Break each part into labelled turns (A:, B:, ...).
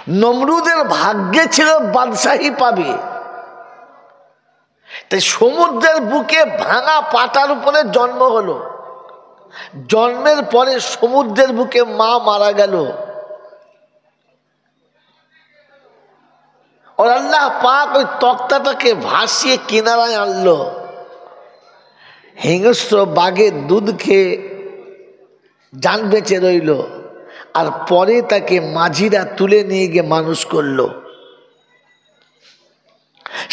A: নমরুদের ভাগ্যে ছিল বাদশাহী পাবে, তাই সমুদ্রের বুকে ভাঙা পাটার উপরে জন্ম হলো। জন্মের পরে সমুদ্রের বুকে মা মারা গেল। और अल्लाह पाक ওই তক্তাটাকে ভাসিয়ে কিনারায় আনলো। হিংস্র বাঘের দুধ খেয়ে জান বেঁচে রইল, আর পরে তাকে মাঝিরা তুলে নিয়ে গিয়ে মানুষ করলো।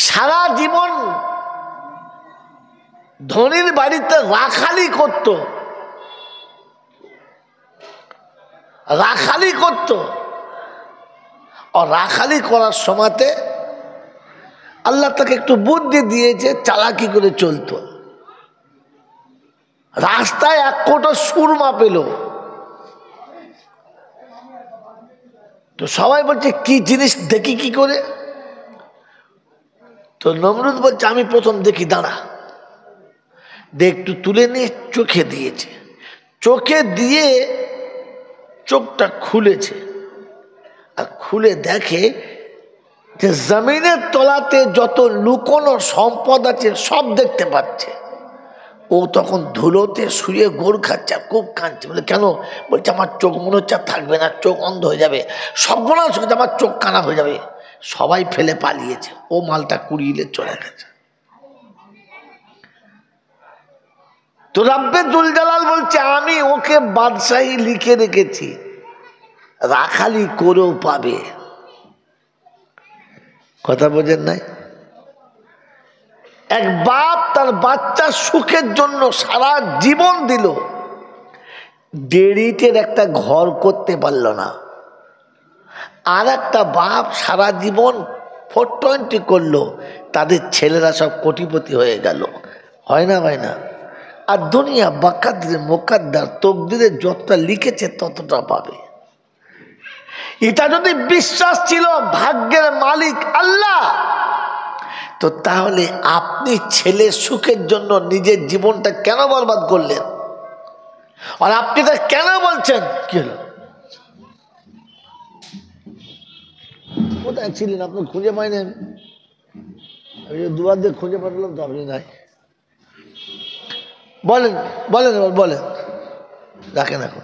A: সারা জীবন ধনীর বাড়িতে রাখালি করত, রাখালি করত। আর রাখালি করার সময়তে আল্লাহ তাকে একটু বুদ্ধি দিয়েছে, চালাকি করে চলতো। রাস্তায় এক কোটো সুরমা পেল, তো সবাই বলছে কি জিনিস দেখি কি করে। তো নমরুদ বলছে আমি প্রথম দেখি, দাঁড়া। একটু তুলে নিয়ে চোখে দিয়েছে, চোখে দিয়ে চোখটা খুলেছে, আর খুলে দেখে যে জমিনের তলাতে যত লুকোনো সম্পদ আছে সব দেখতে পাচ্ছে। ও তখন ধুলোতে শুয়ে গোড় খাচ্ছে, খুব কাঁদছে। বলে কেন? বলছে আমার চোখ মনে হচ্ছে থাকবে না, চোখ অন্ধ হয়ে যাবে, সর্বনাশ হয়ে যাবে, আমার চোখ কানা হয়ে যাবে। সবাই ফেলে পালিয়েছে, ও মালটা কুড়িয়ে চলে গেছে। তো রাব্বে দুল জালাল বলছে আমি ওকে বাদশাহী লিখে রেখেছি, রাখালি করেও পাবে। কথা বোঝেন নাই? এক বাপ তার বাচ্চার সুখের জন্য সারা জীবন দিল, দেড়িটের একটা ঘর করতে পারল না। আর একটা বাপ সারা জীবন 420 করলো, তাদের ছেলেরা সব কোটিপতি হয়ে গেল। হয় না ভাই না? আর দুনিয়া বাকাদ্রে মোকাদ্দার, তকদিরে যতটা লিখেছে ততটা পাবে। এটা যদি বিশ্বাস ছিল ভাগ্যের মালিক আল্লাহ, তো তাহলে আপনি ছেলের সুখের জন্য নিজের জীবনটা কেন বরবাদ করলেন? আর আপনি তা কেন বলছেন? কি হলো? কোথায় ছিলেন? আপনি খুঁজে পাইনি, দুবার দিয়ে খুঁজে পাঠালাম তো আপনি নাই। বলেন বলেন এবার বলেন, রাখেন এখন।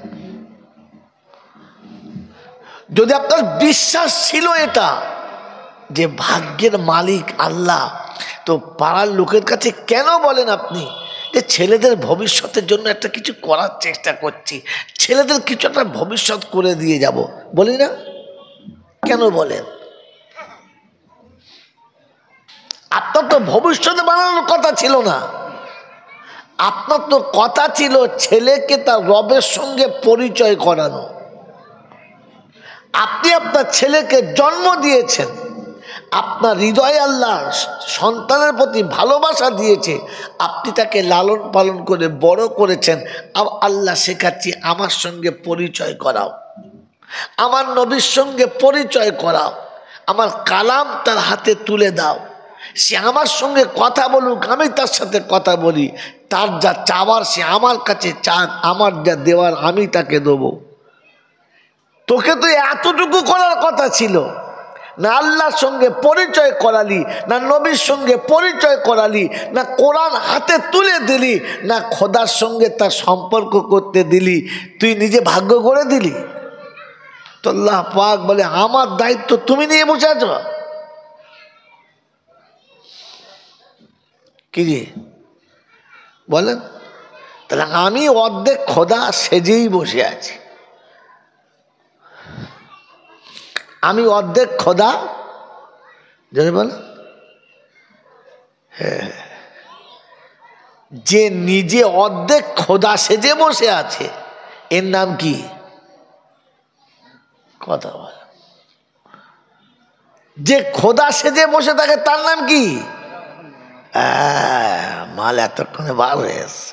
A: যদি আপনার বিশ্বাস ছিল এটা যে ভাগ্যের মালিক আল্লাহ, তো পাড়ার লোকের কাছে কেন বলেন আপনি যে ছেলেদের ভবিষ্যতের জন্য একটা কিছু করার চেষ্টা করছি, ছেলেদের কিছু একটা ভবিষ্যৎ করে দিয়ে যাব, বলি না? কেন বলেন? আপনার তো ভবিষ্যতে বানানোর কথা ছিল না, আপনার তো কথা ছিল ছেলেকে তার রবের সঙ্গে পরিচয় করানো। আপনি আপনার ছেলেকে জন্ম দিয়েছেন, আপনার হৃদয়ে আল্লাহ সন্তানের প্রতি ভালোবাসা দিয়েছে, আপনি তাকে লালন পালন করে বড় করেছেন। আল্লাহ শেখাচ্ছি আমার সঙ্গে পরিচয় করাও, আমার নবীর সঙ্গে পরিচয় করাও, আমার কালাম তার হাতে তুলে দাও, সে আমার সঙ্গে কথা বলুক, আমি তার সাথে কথা বলি, তার যা চাওয়ার সে আমার কাছে চাক, আমার যা দেওয়ার আমি তাকে দেবো। তোকে তো এতটুকু করার কথা ছিল না, আল্লাহর সঙ্গে পরিচয় করালি না, নবীর সঙ্গে পরিচয় করালি না, কোরআন হাতে তুলে দিলি না, খোদার সঙ্গে তার সম্পর্ক করতে দিলি, তুই নিজে ভাগ্য করে দিলি। তো আল্লাহ পাক বলে আমার দায়িত্ব তুমি নিয়ে বসে আছো। কি রে বলেন? তাহলে আমি অর্ধেক খোদা সেজেই বসে আছি, আমি অর্ধেক খোদা। জানি বল, হ্যাঁ, যে নিজে অর্ধেক খোদা সেজে বসে আছে এর নাম কি? কথা বল। যে খোদা সেজে বসে থাকে তার নাম কি? মাল এতক্ষণে বার হয়ে এসছে।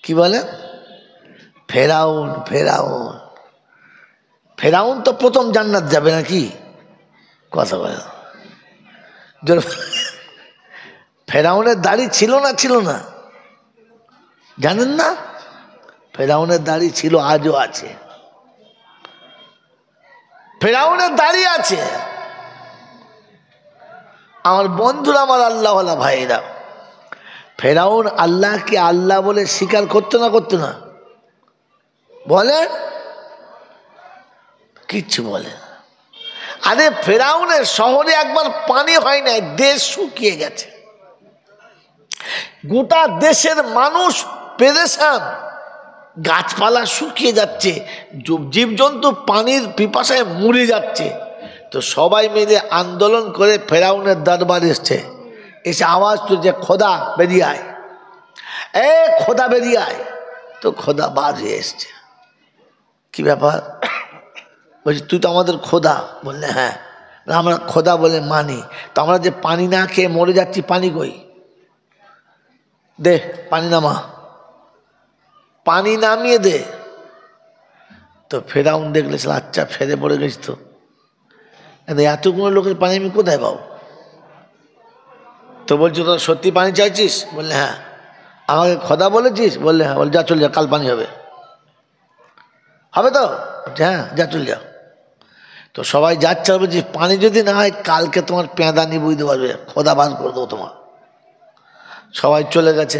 A: কি বলে? ফেরাউন। ফেরাউন, ফেরাউন তো প্রথম জান্নাত যাবে নাকি? কথা বলে। ফেরাউনের দাড়ি ছিল না? ছিল না? জানেন না? ফেরাউনের দাড়ি ছিল, আজও আছে। ফেরাউনের দাঁড়িয়ে আছে। আমার বন্ধুরা, আমার আল্লাহওয়ালা ভাইরা, ফেরাউন আল্লাহকে আল্লাহ বলে স্বীকার করতো না করতো না? বলে কিচ্ছু বলে না। আরে ফেরাউনের শহরে একবার পানি হয় নাই, দেশ শুকিয়ে গেছে, গোটা দেশের মানুষ পেরেশান, গাছপালা শুকিয়ে যাচ্ছে, জীবজন্তু পানির পিপাসায় মরে যাচ্ছে। তো সবাই মিলে আন্দোলন করে ফেরাউনের দরবার এসছে, এসে আওয়াজ তুলছে, খোদা বেরিয়ে আয়, এ খোদা বেরিয়ে আয়। তো খোদা বাজ হয়ে এসছে। কি ব্যাপার? বলছি তুই তো আমাদের খোদা। বললে হ্যাঁ, আমরা খোদা বলে মানি। তো আমরা যে পানি না খেয়ে মরে যাচ্ছি, পানি কই? দে পানি নামা, পানি নামিয়ে দে। তো ফেরাউন দেখলে আচ্ছা ফেরে পড়ে গেছি, তো এতগুলো লোকের পানি আমি কোথায় পাবো? তো বলছো তোর সত্যি পানি চাইছিস? বললে হ্যাঁ। আমাকে খোদা বলেছিস? বললে হ্যাঁ। বল যা চল যা, কাল পানি হবে। হবে তো? হ্যাঁ যা চল যা। তো সবাই যাচ্ছে, বলছি পানি যদি না হয় কালকে তোমার পেঁদানি বুঝতে পারবে, খোদা বার করে দেবো তোমার। সবাই চলে গেছে,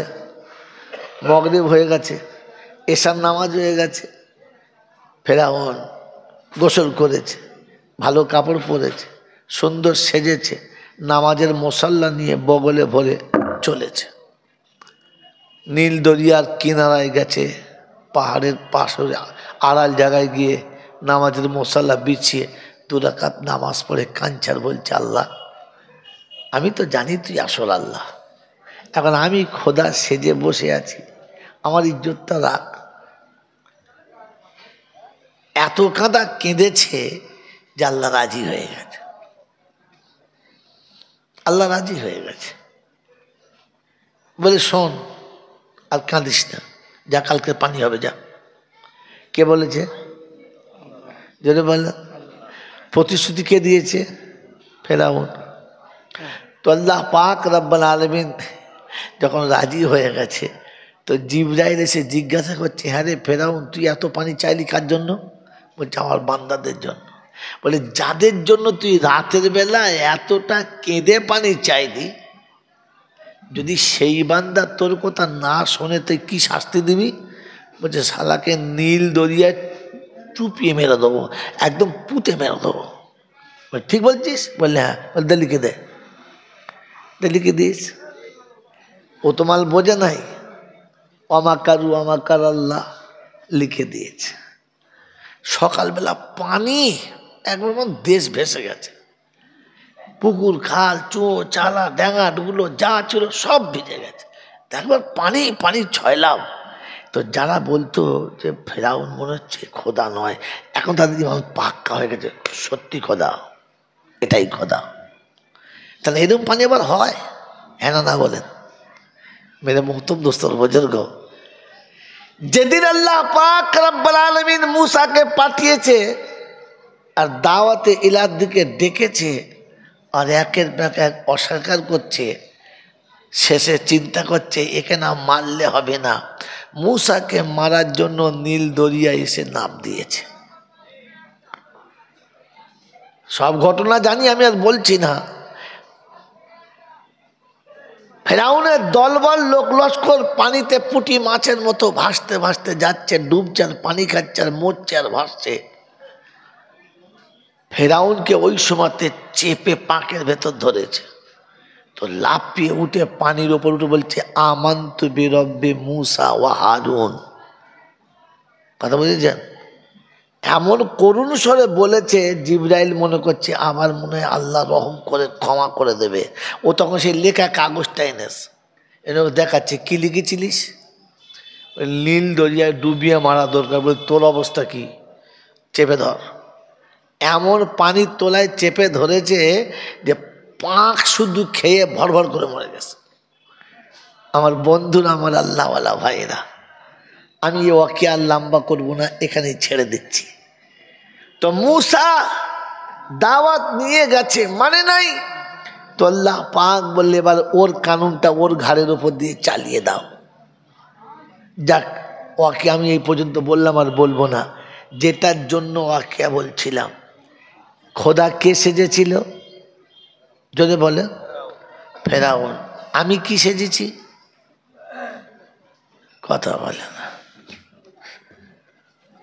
A: মগরিব হয়ে গেছে, এশার নামাজ হয়ে গেছে। ফেরাউন গোসল করেছে, ভালো কাপড় পরেছে, সুন্দর সেজেছে, নামাজের মশাল্লা নিয়ে বগলে ভরে চলেছে। নীল দরিয়ার কিনারায় গেছে, পাহাড়ের পাশে আড়াল জায়গায় গিয়ে নামাজের মশাল্লা বিছিয়ে 2 রাকাত নামাজ পড়ে কাঞ্চার বলছে, আল্লাহ আমি তো জানি তুই আসল আল্লাহ, এখন আমি খোদা সেজে বসে আছি, আমার ইজ্জতটা রাখ। এত কাঁদা কেঁদেছে যে আল্লাহ রাজি হয়ে গেছে। আল্লাহ রাজি হয়ে গেছে, বলে শোন আর কাঁদিস না, যা কালকে পানি হবে যা। কে বলেছে? যদি বলল প্রতিশ্রুতি কে দিয়েছে? ফেরাউন। তো আল্লাহ পাক রব্বুল আলামিন যখন রাজি হয়ে গেছে, তো জিবরাইল এসে জিজ্ঞাসা করছে, হ্যাঁ রে ফেরাউন, তুই এত পানি চাইলি কার জন্য? বলছে আমার বান্দাদের জন্য। বলে যাদের জন্য তুই রাতের বেলা এতটা কেঁদে পানি চাইলি, যদি সেই বান্দা তোর কথা না শোনে তুই কি শাস্তি দিবি? বলছে শালাকে নীল দরিয়ায় চুপিয়ে মেরে দেবো, একদম পুঁতে মেরে দেবো। ঠিক বলছিস? বললে হ্যাঁ। বলে দে লিখে দে। লিখে দিস। ও তো মাল বোঝে নাই, অমাকারু অমাকার আল্লাহ লিখে দিয়েছে। সকালবেলা পানি একবার দেশ ভেসে গেছে, পুকুর খাল চো চালা ড্যাঙা ডুগুলো যা ছিল সব ভিজে গেছে। একবার পানি পানি ছয়লাম। তো যারা বলতো যে ফেরাউন মনে হচ্ছে খোদা নয়, এখন তাদের জীবন পাক্কা হয়ে গেছে, সত্যি খোদা, এটাই খোদা। তাহলে এরকম পানি আবার হয়? হ্যাঁ না বলেন? মেরে মোহতম দোস্তর বুজুর্গ, যেদিন আল্লাহ পাক রব্বুল আলামিন মূসাকে পাঠিয়েছে আর দাওয়াতে ইলার দিকে ডেকেছে, আর একের পর এক অস্বীকার করছে, শেষে চিন্তা করছে একে না মারলে হবে না, মূসাকে মারার জন্য নীল দরিয়ায় এসে নাম দিয়েছে। সব ঘটনা জানি, আমি আর বলছি না। ফেরাউনের দলবল লোক লস্কর পানিতে পুঁটি মাছের মতো ভাসতে ভাসতে যাচ্ছে, ডুবছে আর পানি খাচ্ছে আর মরছে আর ভাসছে। ফেরাউনকে ওই সময়তে চেপে পাকের ভেতর ধরেছে। তো লাফিয়ে উঠে পানির ওপর উঠে বলছে, আমান্তু বিরব্বি মূসা ওয়া হারুন। কথা বুঝেছেন? এমন করুণ স্বরে বলেছে, জিবরাইল মনে করছে আমার মনে হয় আল্লাহ রহম করে ক্ষমা করে দেবে। ও তখন সেই লেখা কাগজটা এনে দেখাচ্ছে, কি লিখেছিলিস? নীল দরিয়ায় ডুবিয়ে মারা দরকার। বলে তোর অবস্থা কি? চেপে ধর। এমন পানির তোলায় চেপে ধরেছে যে পাঁক শুধু খেয়ে ভর ভর করে মরে গেছে। আমার বন্ধুরা, আমার আল্লাহওয়ালা ভাইয়েরা, আমি ওকে আর লম্বা করবো না, এখানেই ছেড়ে দিচ্ছি। তো মূসা দাওয়াত নিয়ে গেছে, মানে নাই। তো আল্লাহ পাক বললে এবার ওর কানুনটা ওর ঘাড়ের উপর দিয়ে চালিয়ে দাও। যাক, ওকে আমি এই পর্যন্ত বললাম, আর বলবো না। যেটার জন্য ওকে বলছিলাম, খোদা কে সেজেছিল যদি বলে? ফেরাউন। আমি কি সেজেছি? কথা বলে না।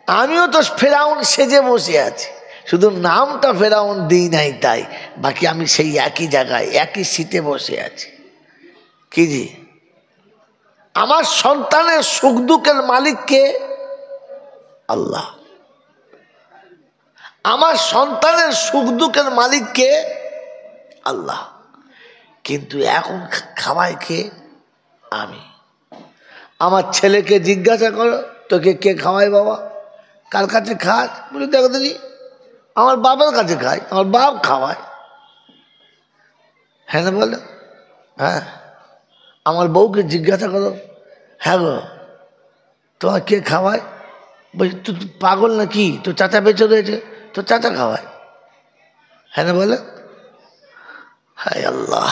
A: আমিও তো ফেরাউন সেজে বসে আছি, শুধু নামটা ফেরাউন দিই নাই তাই, বাকি আমি সেই একই জায়গায় একই সিটে বসে আছি। কি জি? আমার সন্তানের সুখ দুঃখের মালিক কে? আল্লাহ। আমার সন্তানের সুখ দুঃখের মালিক কে? আল্লাহ। কিন্তু এখন খাওয়ায় কে? আমি। আমার ছেলেকে জিজ্ঞাসা করো তোকে কে খাওয়ায় বাবা, কার কাছে খাস? বলে দেখো দিদি আমার বাবার কাছে খাই, আমার বাপ খাওয়ায়। হ্যাঁ না বলো? হ্যাঁ। আমার বউকে জিজ্ঞাসা করো, হ্যাঁ গো তোমার কে খাওয়ায়? বলছি তুই পাগল নাকি, তোর চাচা বেঁচে রয়েছে, তোর চাচা খাওয়ায়। হ্যাঁ না বলে? হায় আল্লাহ,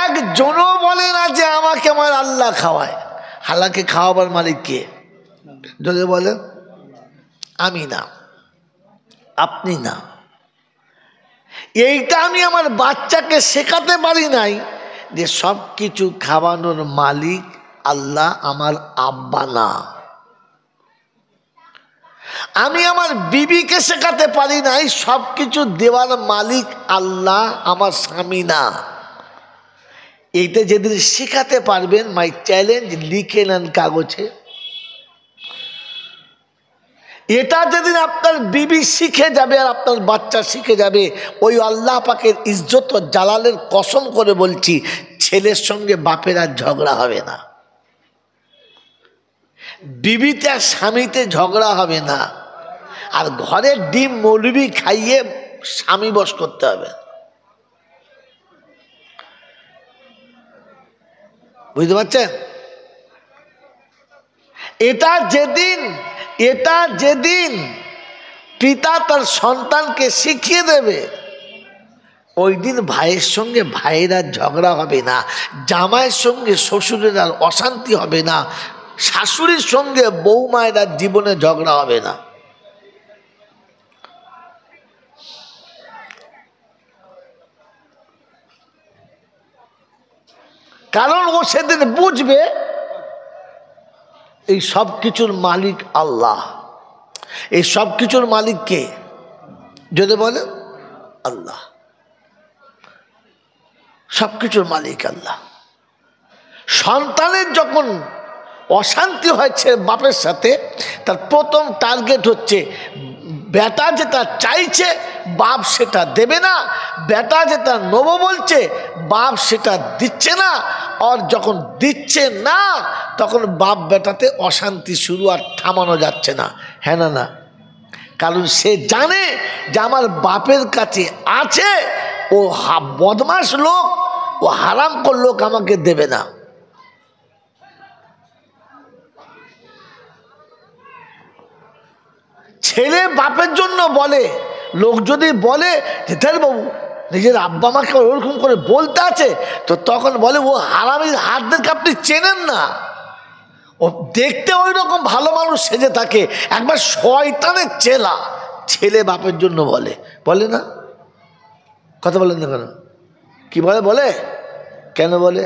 A: একজনও বলে না যে আমাকে আমার আল্লাহ খাওয়ায়। হালাকে খাওয়াবার মালিক কে যদি বলে? আমি না, আপনি না। এইটা আমি আমার বাচ্চাকে শেখাতে পারি নাই যে সব কিছু খাওয়ানোর মালিক আল্লাহ, আমার আব্বা না। আমি আমার বিবিকে শেখাতে পারি নাই সব কিছু দেওয়ার মালিক আল্লাহ, আমার স্বামী না। এইটা যেদিন শেখাতে পারবেন, মাই চ্যালেঞ্জ, লিখে নেন কাগজে। এটা যেদিন আপনার বিবি শিখে যাবে আর আপনার বাচ্চা শিখে যাবে, ওই আল্লাহ পাকের ইজ্জত ও জালালের কসম করে বলছি, ছেলের সঙ্গে বাপের আর ঝগড়া হবে না, বিবিতে আর স্বামীতে ঝগড়া হবে না, আর ঘরের ডিম মৌলবি খাইয়ে স্বামী বশ করতে হবে। বুঝতে পারছেন? এটা যেদিন পিতা তার সন্তানকে শিখিয়ে দেবে, ওই দিন ভাইয়ের সঙ্গে ভাইয়ের আর ঝগড়া হবে না, জামাইয়ের সঙ্গে শ্বশুরের আর অশান্তি হবে না, শাশুড়ির সঙ্গে বৌমায়ের আর জীবনে ঝগড়া হবে না। কারণ ও সেদিন বুঝবে এই সব কিছুর মালিক আল্লাহ। এই সব কিছুর মালিক কে যদি বলে? আল্লাহ। সব কিছুর মালিক আল্লাহ। সন্তানের যখন অশান্তি হয়েছে বাপের সাথে, তার প্রথম টার্গেট হচ্ছে বেটা যেটা চাইছে বাপ সেটা দেবে না, বেটা যেটা নেবো বলছে বাপ সেটা দিচ্ছে না, আর যখন দিচ্ছে না তখন বাপ বেটাতে অশান্তি শুরু, আর থামানো যাচ্ছে না। হ্যাঁ না? না, কারণ সে জানে যে আমার বাপের কাছে আছে, ও বদমাশ লোক, ও হারামখোর লোক আমাকে দেবে না। ছেলে বাপের জন্য বলে, লোক যদি বলে যে বাবু নিজের আব্বা মাকে ওরকম করে বলতে আছে, তো তখন বলে ও হারামির হাতদেরকে আপনি চেনেন না, ও দেখতে ওই রকম ভালো মানুষ সেজে থাকে, একবার শয়তানের চেলা। ছেলে বাপের জন্য বলে, বলে না? কথা বলেন না কেন? কি বলে? বলে কেন? বলে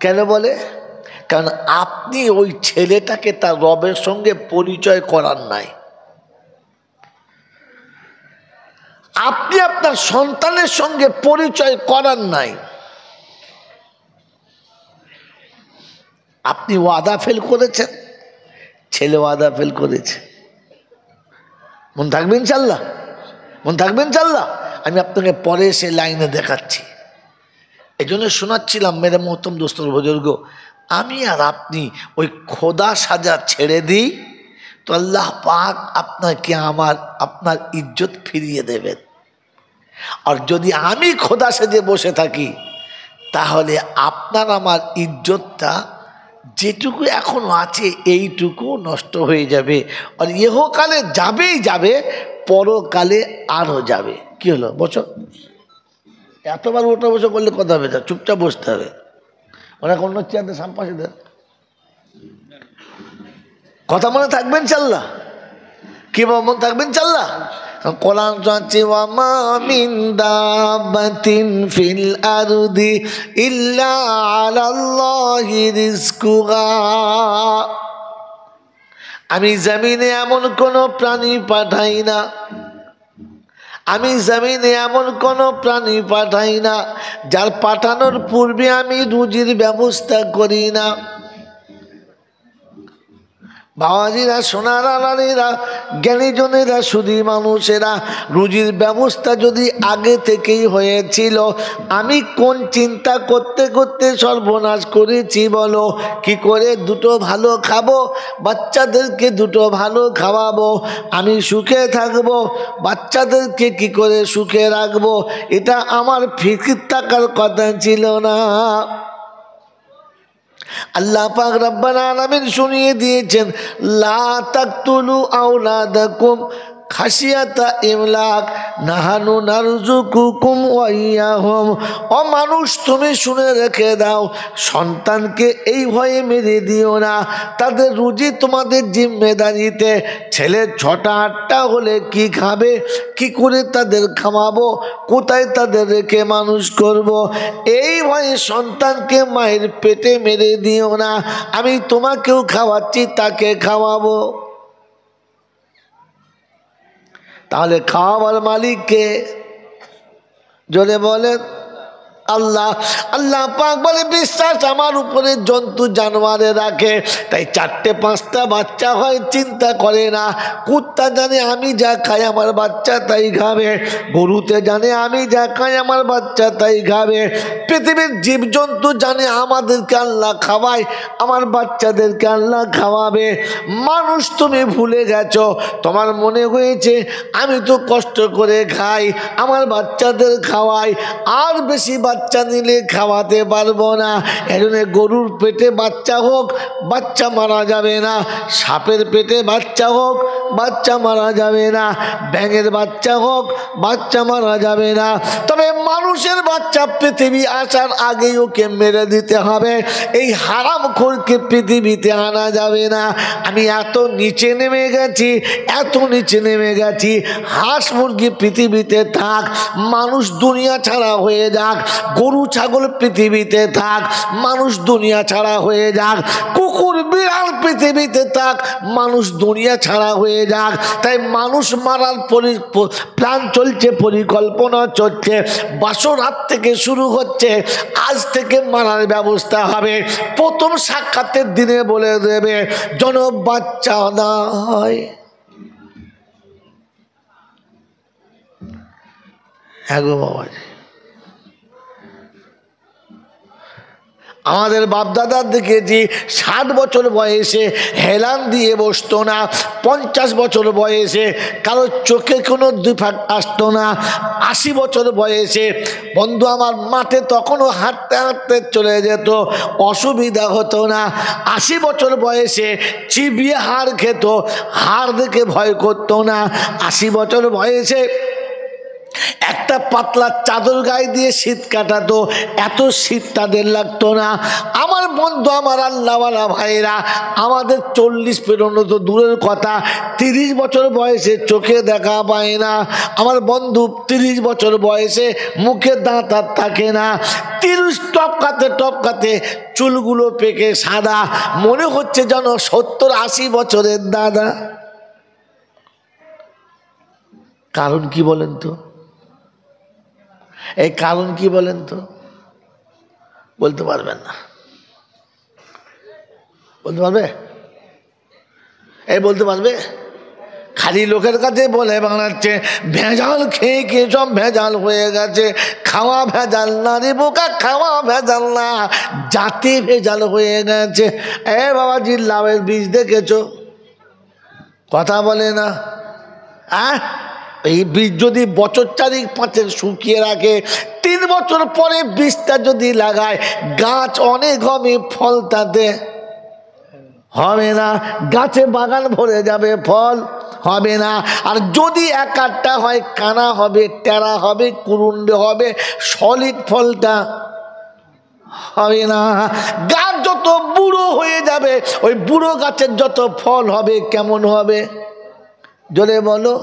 A: কেন? বলে কারণ আপনি ওই ছেলেটাকে তার রবের সঙ্গে পরিচয় করার নাই। আপনি আপনার সন্তানের সঙ্গে পরিচয় করার নাই। আপনি ওয়াদা ফেল করেছেন, ছেলে ওয়াদা ফেল করেছে। মন থাকবে ইনশাল্লাহ? মন থাকবে ইনশাল্লাহ? আমি আপনাকে পরে সে লাইনে দেখাচ্ছি। এই জন্য শোনাচ্ছিলাম মেরে মোহতম দোস্তর বুজুর্গ, আমি আর আপনি ওই খোদা সাজা ছেড়ে দিই তো আল্লাহ পাক আপনাকে আপনার ইজ্জত ফিরিয়ে দেবেন। আর যদি আমি খোদা সেজে বসে থাকি তাহলে আপনার আমার ইজ্জতটা যেটুকু এখনো আছে এইটুকু নষ্ট হয়ে যাবে, আর ইহকালে যাবেই যাবে, পরকালে আরও যাবে। কি হলো? বসো। এতবার ওটা বসে করলে কথা হবে না, চুপচাপ বসতে হবে। অনেক অন্য চেয়ারদের সামপাশে দেন, কথা মনে থাকবেন ইনশাল্লাহ। কি মন থাকবেন চাল্লা কোরআন জানছে ওয়া মা মিন দাবাতিন ফিল আরদি ইল্লা আলাল্লাহি রিজকুহা। আমি জমিনে এমন কোন প্রাণী পাঠাই না, আমি জমিনে এমন কোন প্রাণী পাঠাই না যার পাঠানোর পূর্বে আমি রুজির ব্যবস্থা করি না। বাবাজিরা, সোনার আলালেরা, জ্ঞানীজনেরা, শুধু মানুষেরা, রুজির ব্যবস্থা যদি আগে থেকেই হয়েছিল, আমি কোন চিন্তা করতে করতে সর্বনাশ করেছি বলো? কি করে দুটো ভালো খাবো, বাচ্চাদেরকে দুটো ভালো খাওয়াবো, আমি সুখে থাকবো, বাচ্চাদেরকে কি করে সুখে রাখবো, এটা আমার ফিকির থাকার কথা ছিল না। আল্লাহ পাক রব্বুল আলামিন শুনিয়ে দিয়েছেন, লা তাকতুলু আওলাদাকুম খাশিয়াতা ইমলাক নাহানু নারযুকুকুম ওয়া ইয়াহুম। ও মানুষ, তুমি শুনে রেখে দাও, সন্তানকে এই ভয়ে মেরে দিও না, তাদের রুজি তোমাদের জিম্মেদারিতে। ছেলে 6টা 8টা হলে কি খাবে, কি করে তাদের খাওয়াবো, কোথায় তাদের রেখে মানুষ করব, এই ভয়ে সন্তানকে মায়ের পেটে মেরে দিও না। আমি তোমাকেও খাওয়াচ্ছি, তাকে খাওয়াবো। তাহলে খাওয়াবার মালিক কে? জোরে বলেন আল্লাহ। আল্লাহ পাক বলে, বিশ্বাস আমার উপরে জন্তু জানোয়ারে রাখে, তাই 4টে 5টা বাচ্চা হয়, চিন্তা করে না। কুত্তা জানে আমি যা খাই আমার বাচ্চা তাই খাবে, গরুতে জানে আমি যা খাই আমার বাচ্চা তাই খাবে, পৃথিবীর জীবজন্তু জানে আমাদেরকে আল্লাহ খাওয়ায়, আমার বাচ্চাদেরকে আল্লাহ খাওয়াবে। মানুষ, তুমি ভুলে গেছো, তোমার মনে হয়েছে আমি তো কষ্ট করে খাই, আমার বাচ্চাদের খাওয়াই, আর বেশি বাচ্চা নিলে খাওয়াতে পারবো না। এজন্য গরুর পেটে বাচ্চা হোক, বাচ্চা মারা যাবে না, সাপের পেটে বাচ্চা হোক, বাচ্চা মারা যাবে না, ব্যাঙের বাচ্চা হোক, বাচ্চা মারা যাবে না। তবে মানুষের বাচ্চা পৃথিবী আসার আগেই ওকে মেরে দিতে হবে, এই হারামখোরকে পৃথিবীতে আনা যাবে না। আমি এত নিচে নেমে গেছি, এত নিচে নেমে গেছি, হাঁস মুরগি পৃথিবীতে থাক, মানুষ দুনিয়া ছাড়া হয়ে যাক, গরু ছাগল পৃথিবীতে থাক, মানুষ দুনিয়া ছাড়া হয়ে যাক, কুকুর বিড়াল পৃথিবীতে থাক, মানুষ দুনিয়া ছাড়া হয়ে যাক। তাই মানুষ মারার প্ল্যান চলছে, পরিকল্পনা চলছে, বাসরাত থেকে শুরু হচ্ছে, আজ থেকে মারার ব্যবস্থা হবে। প্রথম সাক্ষাতের দিনে বলে দেবে যেন বাচ্চা না হয়। হ্যাঁ গো বাবাজি, আমাদের বাপদাদার দেখেছি 60 বছর বয়সে হেলান দিয়ে বসতো না, 50 বছর বয়সে কারো চোখে কোনো দুফাট আসতো না, 80 বছর বয়সে বন্ধু আমার মাঠে তখনও হাঁটতে হাঁটতে চলে যেত, অসুবিধা হতো না। 80 বছর বয়সে চিবিয়ে হাড় খেত, হাড় দেখে ভয় করতো না। 80 বছর বয়সে একটা পাতলা চাদর গায়ে দিয়ে শীত কাটাতো, এত শীত তাদের লাগতো না। আমার বন্ধু, আমার আল্লাহওয়ালা ভাইরা, আমাদের 40 পেরোনো তো দূরের কথা, 30 বছর বয়সে চোখে দেখা পায় না। আমার বন্ধু 30 বছর বয়সে মুখে দাঁত আর থাকে না, 30 টপকাতে টপকাতে চুলগুলো পেকে সাদা, মনে হচ্ছে যেন 70-80 বছরের দাদা। কারণ কি বলেন তো? এই কারণ কি বলেন তো? বলতে পারবেন না? বলতে পারবে? এই বলতে পারবে? খালি লোকের কাছে বলে বাংলাচ্ছে ভেজাল খেয়ে খেয়ে সব ভেজাল হয়ে গেছে। খাওয়া ভেজাল না রে বোকা, খাওয়া ভেজাল না, জাতি ভেজাল হয়ে গেছে। এ বাবাজি, লাউয়ের বীজ দেখেছো? কথা বলে না। এই বীজ যদি বছর 4-5 শুকিয়ে রাখে, 3 বছর পরে বীজটা যদি লাগায়, গাছ অনেক হবে, ফল তাতে হবে না, গাছে বাগান ভরে যাবে, ফল হবে না। আর যদি এক আধটা হয়, কানা হবে, টেরা হবে, কুরুন্ডে হবে, সলিড ফলটা হবে না। গাছ যত বুড়ো হয়ে যাবে, ওই বুড়ো গাছের যত ফল হবে কেমন হবে? জোরে বলো।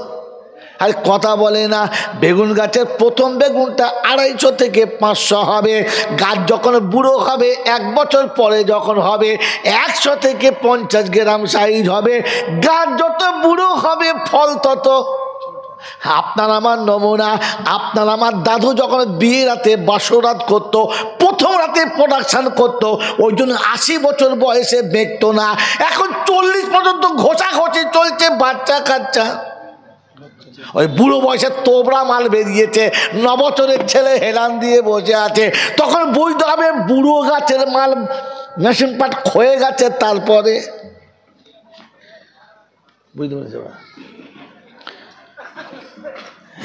A: আর কথা বলে না। বেগুন গাছের প্রথম বেগুনটা 250 থেকে 500 হবে, গাছ যখন বুড়ো হবে 1 বছর পরে যখন হবে 100 থেকে 50 গ্রাম সাইজ হবে। গাছ যত বুড়ো হবে ফল তত। আপনার আমার নমুনা, আপনার আমার দাদু যখন বিয়ে রাতে বাসরাত করতো, প্রথম রাতে প্রোডাকশন করতো, ওই জন্য 80 বছর বয়সে দেখতো না। এখন 40 পর্যন্ত ঘষাঘষি চলছে বাচ্চা কাচ্চা। ওই বুড়ো বয়সে তোবড়া মাল বেরিয়েছে, 9 বছরের ছেলে হেলান দিয়ে বসে আছে। তখন বুঝতে হবে বুড়ো গাছের মাল মেশিন পাট ক্ষয়ে গেছে। তারপরে বুঝতে পেরেছে?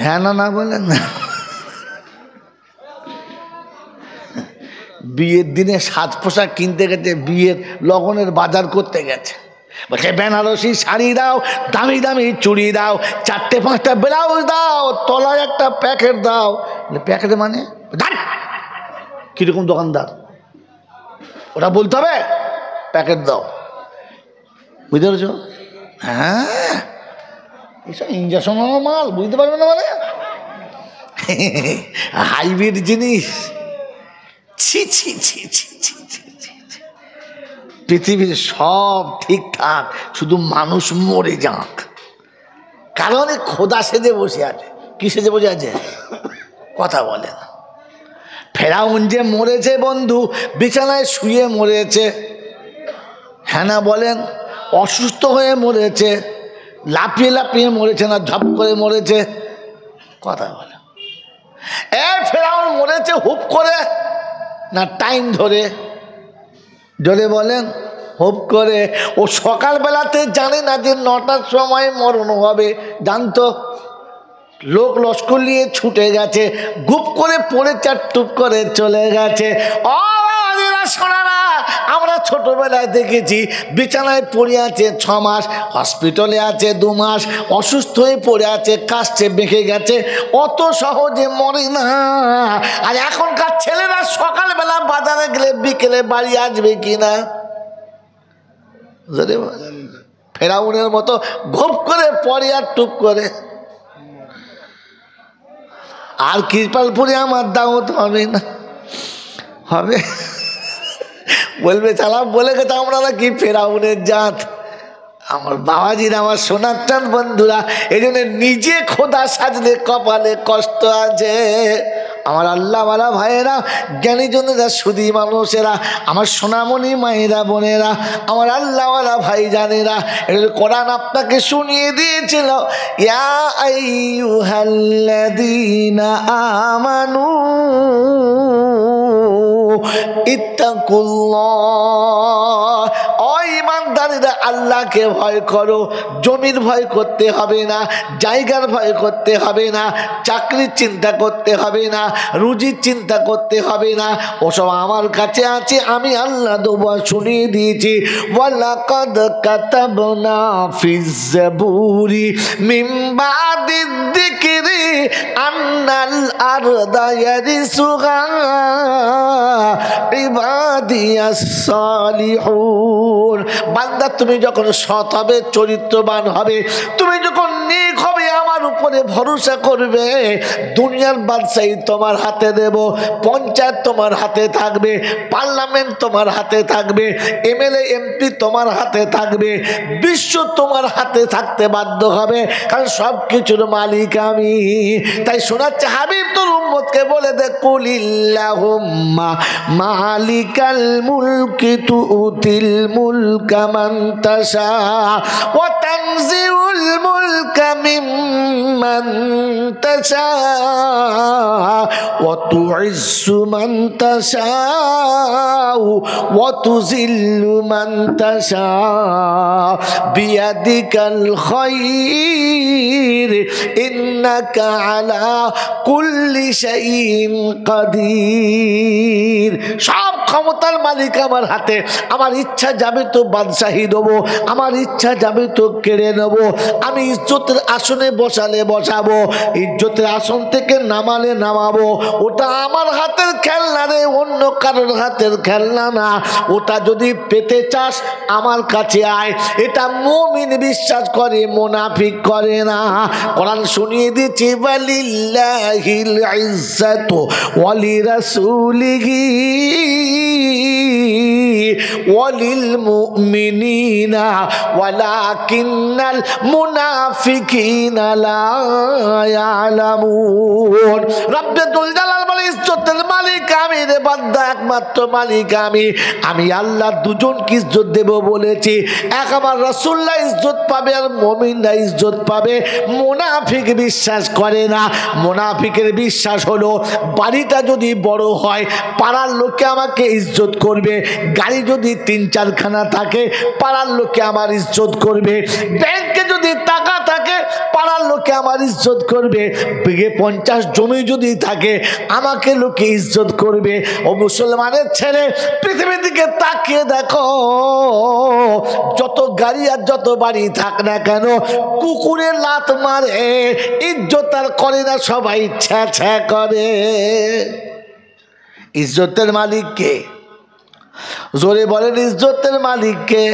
A: হ্যাঁ না না বলেন না। বিয়ের দিনে সাজ পোশাক কিনতে গেছে, বিয়ের লগনের বাজার করতে গেছে, বলছে বেনারসি শাড়ি দাও, দামি দামি চুড়ি দাও, 4-5টা ব্লাউজ দাও, তলায় একটা প্যাকেট দাও। প্যাকেটে মানে কিরকম দোকানদার ওটা বলতে হবে, প্যাকেট দাও। বুঝতে পেরেছ? হ্যাঁ, এইসব ইঞ্জেকশন মাল, বুঝতে পারবে না মানে হাইব্রিড জিনিস। ছি ছি ছি ছি ছি ছি ছি। পৃথিবীর সব ঠিকঠাক, শুধু মানুষ মরে যাক। কারণ খোদা সেজে বসে আছে। কি সেজে বসে আছে? কথা বলে না। ফেরাউন যে মরেছে বন্ধু, বিছানায় শুয়ে মরেছে। হ্যাঁ না বলেন? অসুস্থ হয়ে মরেছে, লাফিয়ে লাফিয়ে মরেছে না ঝপ করে মরেছে? কথা বলে। ফেরাউন মরেছে হুপ করে না টাইম ধরে? জোরে বলেন। হুপ করে। ও সকালবেলাতে জানে না যে 9টার সময় মরণ হবে, জানতো? লোক লস্কর নিয়ে ছুটে গেছে, গুপ করে পড়ে চারটুপ করে চলে গেছে। শোনারা, আমরা ছোটবেলায় দেখেছি বিছানায় পড়ে আছে 6 মাস, হসপিটালে আছে 2 মাস, অসুস্থ হয়ে পড়ে আছে, কাশছে বেঁকে গেছে, অত সহজে মরে না। আর এখনকার ছেলেরা সকালবেলা বাজারে গেলে বিকেলে বাড়ি আসবে কিনা? ফেরাউনের মতো ঘুপ করে পড়ে আর টুপ করে। আর কৃপালপুরে আমার দাওয়াত হবে না? হবে? বলবে সালাম বলে গেছে আমরা নাকি ফেরাউনের জাত। আমার বাবাজির, আমার সোনার চাঁদ বন্ধুরা, এই জন্য নিজে খোদা সাজলে কপালে কষ্ট আছে। আমার আল্লাহওয়ালা ভাইয়েরা, জ্ঞানী জনেরা, সুধী মানুষেরা, আমার সোনামণি মায়েরা, বোনেরা, আমার আল্লাহওয়ালা ভাই জানেরা, কোরআন আপনাকে শুনিয়ে দিয়েছিল, ইয়া আইয়ুহাল্লাযীনা আমানু ইত্তাকুল্লাহ। ও ঈমানদারীরা, আল্লাহকে ভয় করো। জমির ভয় করতে হবে না, জায়গার ভয় করতে হবে না, চাকরির চিন্তা করতে হবে না, রুজির চিন্তা করতে হবে না। ওসব আমার কাছে আছে, আমি আল্লাহ দোয়া শুনিয়ে দিয়েছি। ওয়ালাকাদ কাতাবনা ফিজ জাবুরি মিন বাদিদ যিকরি আন্নাল আরদা ইয়ারিসুহা ইবাদিয়াস সালিহুন। বান্দা, তুমি যখন সৎ হবে, চরিত্রবান হবে, তুমি যখন নেক হবে, আমার উপরে ভরসা করবে, দুনিয়ার বাদশাহী তোমার হাতে দেব, পঞ্চায়েত তোমার হাতে থাকবে, পার্লামেন্ট তোমার হাতে থাকবে, এমএলএ এমপি তোমার হাতে থাকবে, বিশ্ব তোমার হাতে থাকতে বাধ্য হবে, কারণ সব কিছুর মালিক আমি। তাই শোনাচ্ছে হাবিব তোর উম্মতকে বলে দে, কুলিল্লাহুম্মা মালিকাল মুলকি তুতিল মুলকা মান তাশা ওয়া তানজিউল মুলকা মিম্মান তাশা ওয়া তুইজ্জু মান তাশা ওয়া তুযিল্লু মান তাশা বিয়াদিকাল খায়র ইন্নাকা আলা কুল্লি শাইইন কাদির। সব ক্ষমতার মালিক আমার হাতে। আমার ইচ্ছা যাবে তো বাদশাহী দেবো, আমার ইচ্ছা যাবে তো কেড়ে নেবো। আমি ইজ্জতের আসনে বসালে বসাবো, ইজ্জতের আসন থেকে নামালে নামাবো। ওটা আমার হাতের খেলনা রে, অন্য কারোর হাতের খেলনা না। ওটা যদি পেতে চাস আমার কাছে আয়। এটা মুমিন বিশ্বাস করে, মুনাফিক করে না। কোরআন শুনিয়ে দিচ্ছি, ওয়ালিল্লাহিল ইজ্জাতু ওয়ালিরাসূলিহি ওয়ালিল মুমিনিনা ওয়ালাকিন্নাল মুনাফিকিনা লা ইয়ালামুন। রব্বুল জালাল বলে, ইজ্জতের মালিক আমি রে বান্দা, একমাত্র মালিক আমি। আমি আল্লাহ দুজনকে ইজ্জত দেব বলেছি। এক আমার রাসূলুল্লাহ ইজ্জত পাবে আর মুমিনরা ইজ্জত পাবে। মুনাফিক বিশ্বাস করে না। মুনাফিকের বিশ্বাস হলো বাড়িটা যদি বড় হয় পাড়ার লোকে আমাকে ইজ্জত করবে, গাড়ি যদি ৩-৪খানা থাকে পাড়ার লোকে আমার ইজ্জত করবে, ব্যাংকে যদি টাকা থাকে পাড়ার লোকে আমার ইজ্জত করবে, বিঘে 50 জমি যদি থাকে আমাকে লোকে ইজ্জত করবে। ও মুসলমানের ছেলে, পৃথিবীর দিকে তাকিয়ে দেখো, যত গাড়ি আর যত বাড়ি থাক না কেন, কুকুরে লাত মারে, ইজ্জত আর করে না, সবাই ছ্যা ছ্যা করে। ইজ্জতের মালিক কে? জোরে বলেন, ইজ্জতের মালিক কে?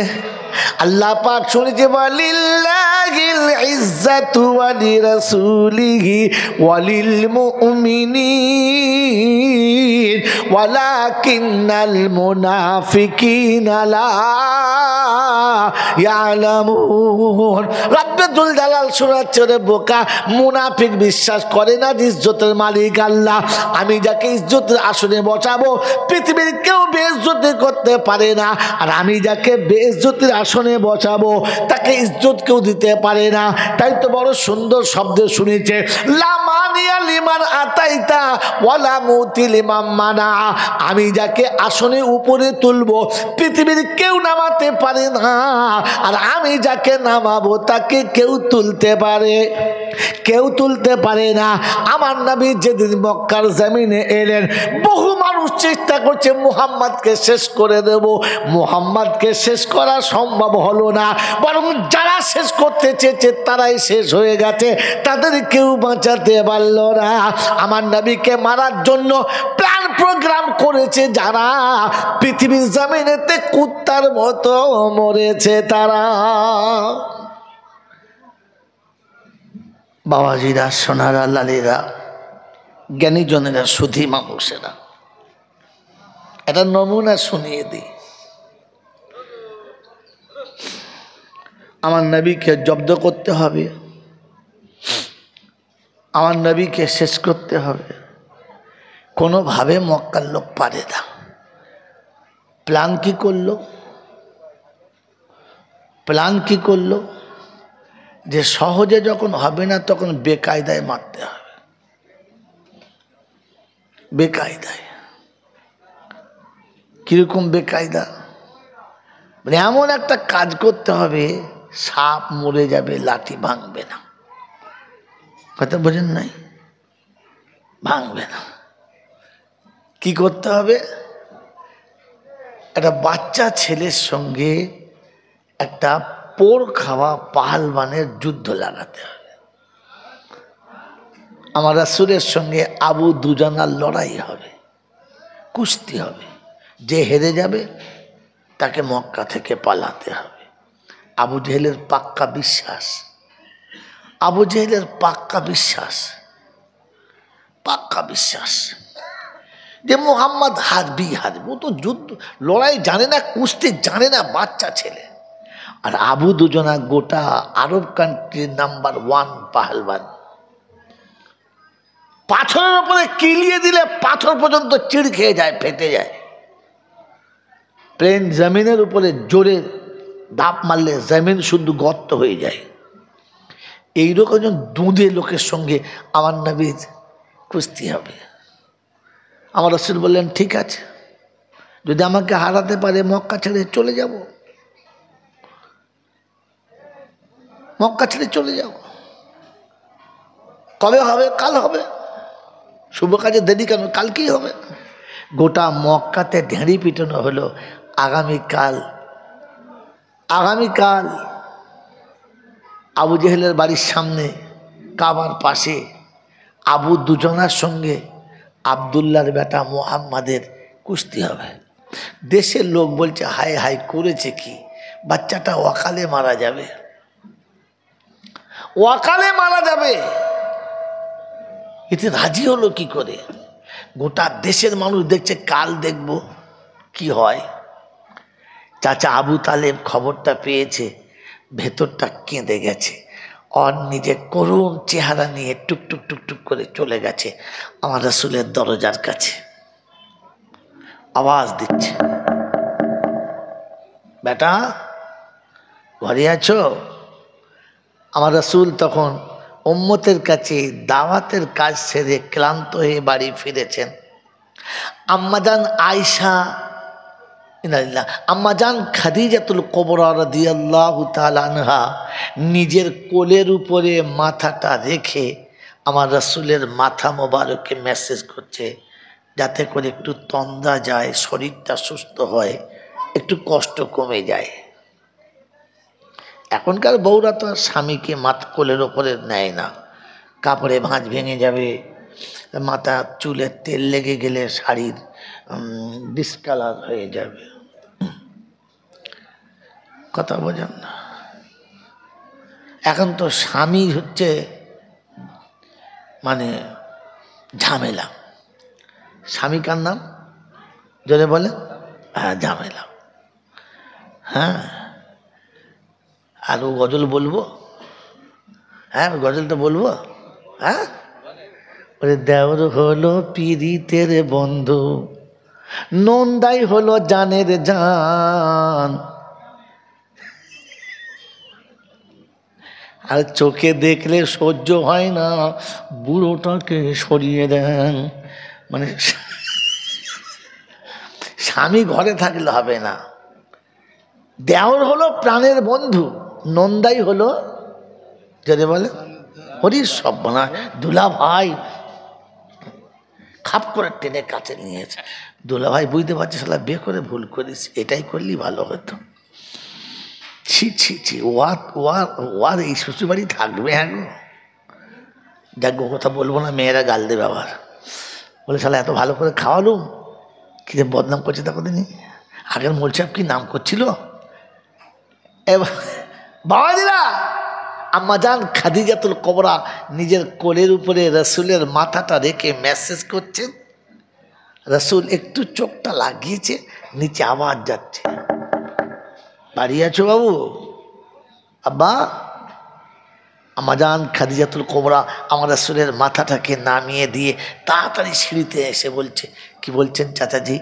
A: আল্লাহ পাক শুনেছে, ওয়ালিল্লাহিল ইজ্জাতু ওয়ালিরাসূলিহি ওয়ালিল মুমিনিন ওয়ালাকিন্নাল মুনাফিকিনা লা ইয়ালামুন। রব্বুল জালাল শোনাচ্ছে, রে বোকা, মুনাফিক বিশ্বাস করে না ইজ্জতের মালিক আল্লাহ। আমি যাকে ইজ্জতের আসনে বসাবো পৃথিবীর কেউ বেইজ্জতি করতে পারে না, আর আমি যাকে বেইজ্জতির আসনে বসাবো তাকে ইজ্জত কেউ দিতে পারে না। তাই তো বড় সুন্দর শব্দ শুনেছে, লা মানিয়া লিমান আতাইতা ওয়ালা মুতি লিমান মানা। আমি যাকে আসনে উপরে তুলবো পৃথিবীর কেউ নামাতে পারে না, আর আমি যাকে নামাবো তাকে কেউ তুলতে পারে, কেউ তুলতে পারে না। আমার নবী যেদিন মক্কার জমিনে এলেন, বহু মানুষ চেষ্টা করছে মুহাম্মদকে শেষ করে দেব। মুহাম্মদকে শেষ করা সম্ভব হলো না, বরং যারা শেষ করতে চেয়েছে তারাই শেষ হয়ে গেছে, তাদের কেউ বাঁচাতে পারল না। আমার নবীকে মারার জন্য প্ল্যান প্রোগ্রাম করেছে যারা, পৃথিবীর জমিনেতে কুত্তার মতো মরেছে তারা। বাবাজিরা, সোনারা, লালীরা, জ্ঞানীজনেরা, সুধী মানুষেরা, একটা নমুনা শুনিয়ে দিই। আমার নবীকে জব্দ করতে হবে, আমার নবীকে শেষ করতে হবে, কোনোভাবে মক্কার লোক পারে না। প্ল্যান কি করলো? প্ল্যান কি করলো? যে সহজে যখন হবে না তখন বেকায়দায় মারতে হবে, বেকায়দায়। কিরকম বেকায়দা? মানে এমন একটা কাজ করতে হবে সাপ মরে যাবে, লাঠি ভাঙবে না। কথা বোঝেন নাই? ভাঙবে না। কি করতে হবে? একটা বাচ্চা ছেলের সঙ্গে একটা পোর খাওয়া পাহালবানের যুদ্ধ লাগাতে হবে। আমার রাসূলের সঙ্গে আবু দুজানার লড়াই হবে, কুস্তি হবে। যে হেরে যাবে তাকে মক্কা থেকে পালাতে হবে। আবু জেহেলের পাক্কা বিশ্বাস, আবু জেহেলের পাক্কা বিশ্বাস, পাক্কা বিশ্বাস যে মুহাম্মদ হারবি হারবে। ও তো যুদ্ধ লড়াই জানে না, কুস্তি জানে না, বাচ্চা ছেলে। আর আবু দুজনা গোটা আরব কান্ট্রির নাম্বার 1 পাহলবান। পাথরের উপরে কিলিয়ে দিলে পাথর পর্যন্ত চিড় খেয়ে যায়, ফেটে যায়। প্লেন জমিনের উপরে জোরে ধাপ মারলে জমিন শুধু গর্ত হয়ে যায়। এইরকম একজন দুধে লোকের সঙ্গে আমার নবীর কুস্তি হবে। আমার রাসূল বললেন, ঠিক আছে, যদি আমাকে হারাতে পারে মক্কা ছেড়ে চলে যাব, মক্কা ছেড়ে চলে যাব। কবে হবে? কাল হবে। শুভ কাজে দেরি কেন? কালকেই হবে। গোটা মক্কাতে ঢেঁড়ি পিটানো হলো। আগামীকাল আবু জেহেলের বাড়ির সামনে কাবার পাশে আবু দুজনার সঙ্গে আবদুল্লাহর বেটা মুহাম্মাদের কুস্তি হবে। দেশের লোক বলছে হায় হায় করেছে কি, বাচ্চাটা অকালে মারা যাবে, অকালে মারা যাবে। এতে রাজি হলো কি করে? গোটা দেশের মানুষ দেখছে, কাল দেখব কি হয়। চাচা আবু তালেব খবরটা পেয়েছে, ভেতরটা কেঁদে গেছে। আর নিজে করুণ চেহারা নিয়ে টুকটুক টুকটুক করে চলে গেছে আমার রাসূলের দরজার কাছে, আওয়াজ দিচ্ছে, বেটা ঘরে আছো? আমার রাসূল তখন উম্মতের কাছে দাওয়াতের কাজ সেরে ক্লান্ত হয়ে বাড়ি ফিরেছেন। আম্মাজান আয়েশা, আম্মাজান খাদিজাতুল কুবরা রাদিয়াল্লাহু তাআলা আনহা নিজের কোলের উপরে মাথাটা রেখে আমার রাসূলের মাথা মোবারকে মেসেজ করছে, যাতে করে একটু তন্দ্রা যায়, শরীরটা সুস্থ হয়, একটু কষ্ট কমে যায়। এখনকার বউরা তো আর স্বামীকে কোলের ওপরে নেয় না, কাপড়ে ভাঁজ ভেঙে যাবে, মাথা চুলে তেল লেগে গেলে শাড়ির ডিসকালার হয়ে যাবে। কথা বোঝেন না? এখন তো স্বামী হচ্ছে মানে ঝামেলা। স্বামী কার নাম জোরে বলে? হ্যাঁ, ঝামেলা। হ্যাঁ, আর ও গজল বলবো? হ্যাঁ, গজল তো বলবো। হ্যাঁ, ওরে দেওর হলো পীড়িতের বন্ধু, নন্দাই হলো জানের জান, আর চোখে দেখলে সহ্য হয় না, বুড়োটাকে সরিয়ে দেন। মানে স্বামী ঘরে থাকলে হবে না, দেওর হলো প্রাণের বন্ধু, নন্দাই হলো যদি বলে হরি সব না। দুলা ভাই খাপ করে টেনে কাছে নিয়েছে। দুলা ভাই বুঝতে পারছে শালা বিয়ে করে ভুল করিস, এটাই করলি ভালো হতো। ছি ছি ছি, ওয়ার এই শ্বশুরবাড়ি থাকবে? হ্যাঁ গো, যাক গো, কথা বলবো না, মেয়েরা গাল দেবে আবার। বলে শালা এত ভালো করে খাওয়ালুম, কি যে বদনাম করছে তা কোথায় নেই। আগের মোল সাহেব কি নাম করছিল? বাবাজিরা, আম্মাজান খাদিজাতুল কুবরা নিজের কোলের উপরে রাসূলের মাথাটা রেখে মেসেজ করছেন। রাসূল একটু চোখটা লাগিয়েছে, নিচে আওয়াজ যাচ্ছে, বাড়ি আছো বাবু? আব্বা? আম্মাজান খাদিজাতুল কুবরা আমার রাসূলের মাথাটাকে নামিয়ে দিয়ে তাড়াতাড়ি সিঁড়িতে এসে বলছে, কি বলছেন চাচাজি?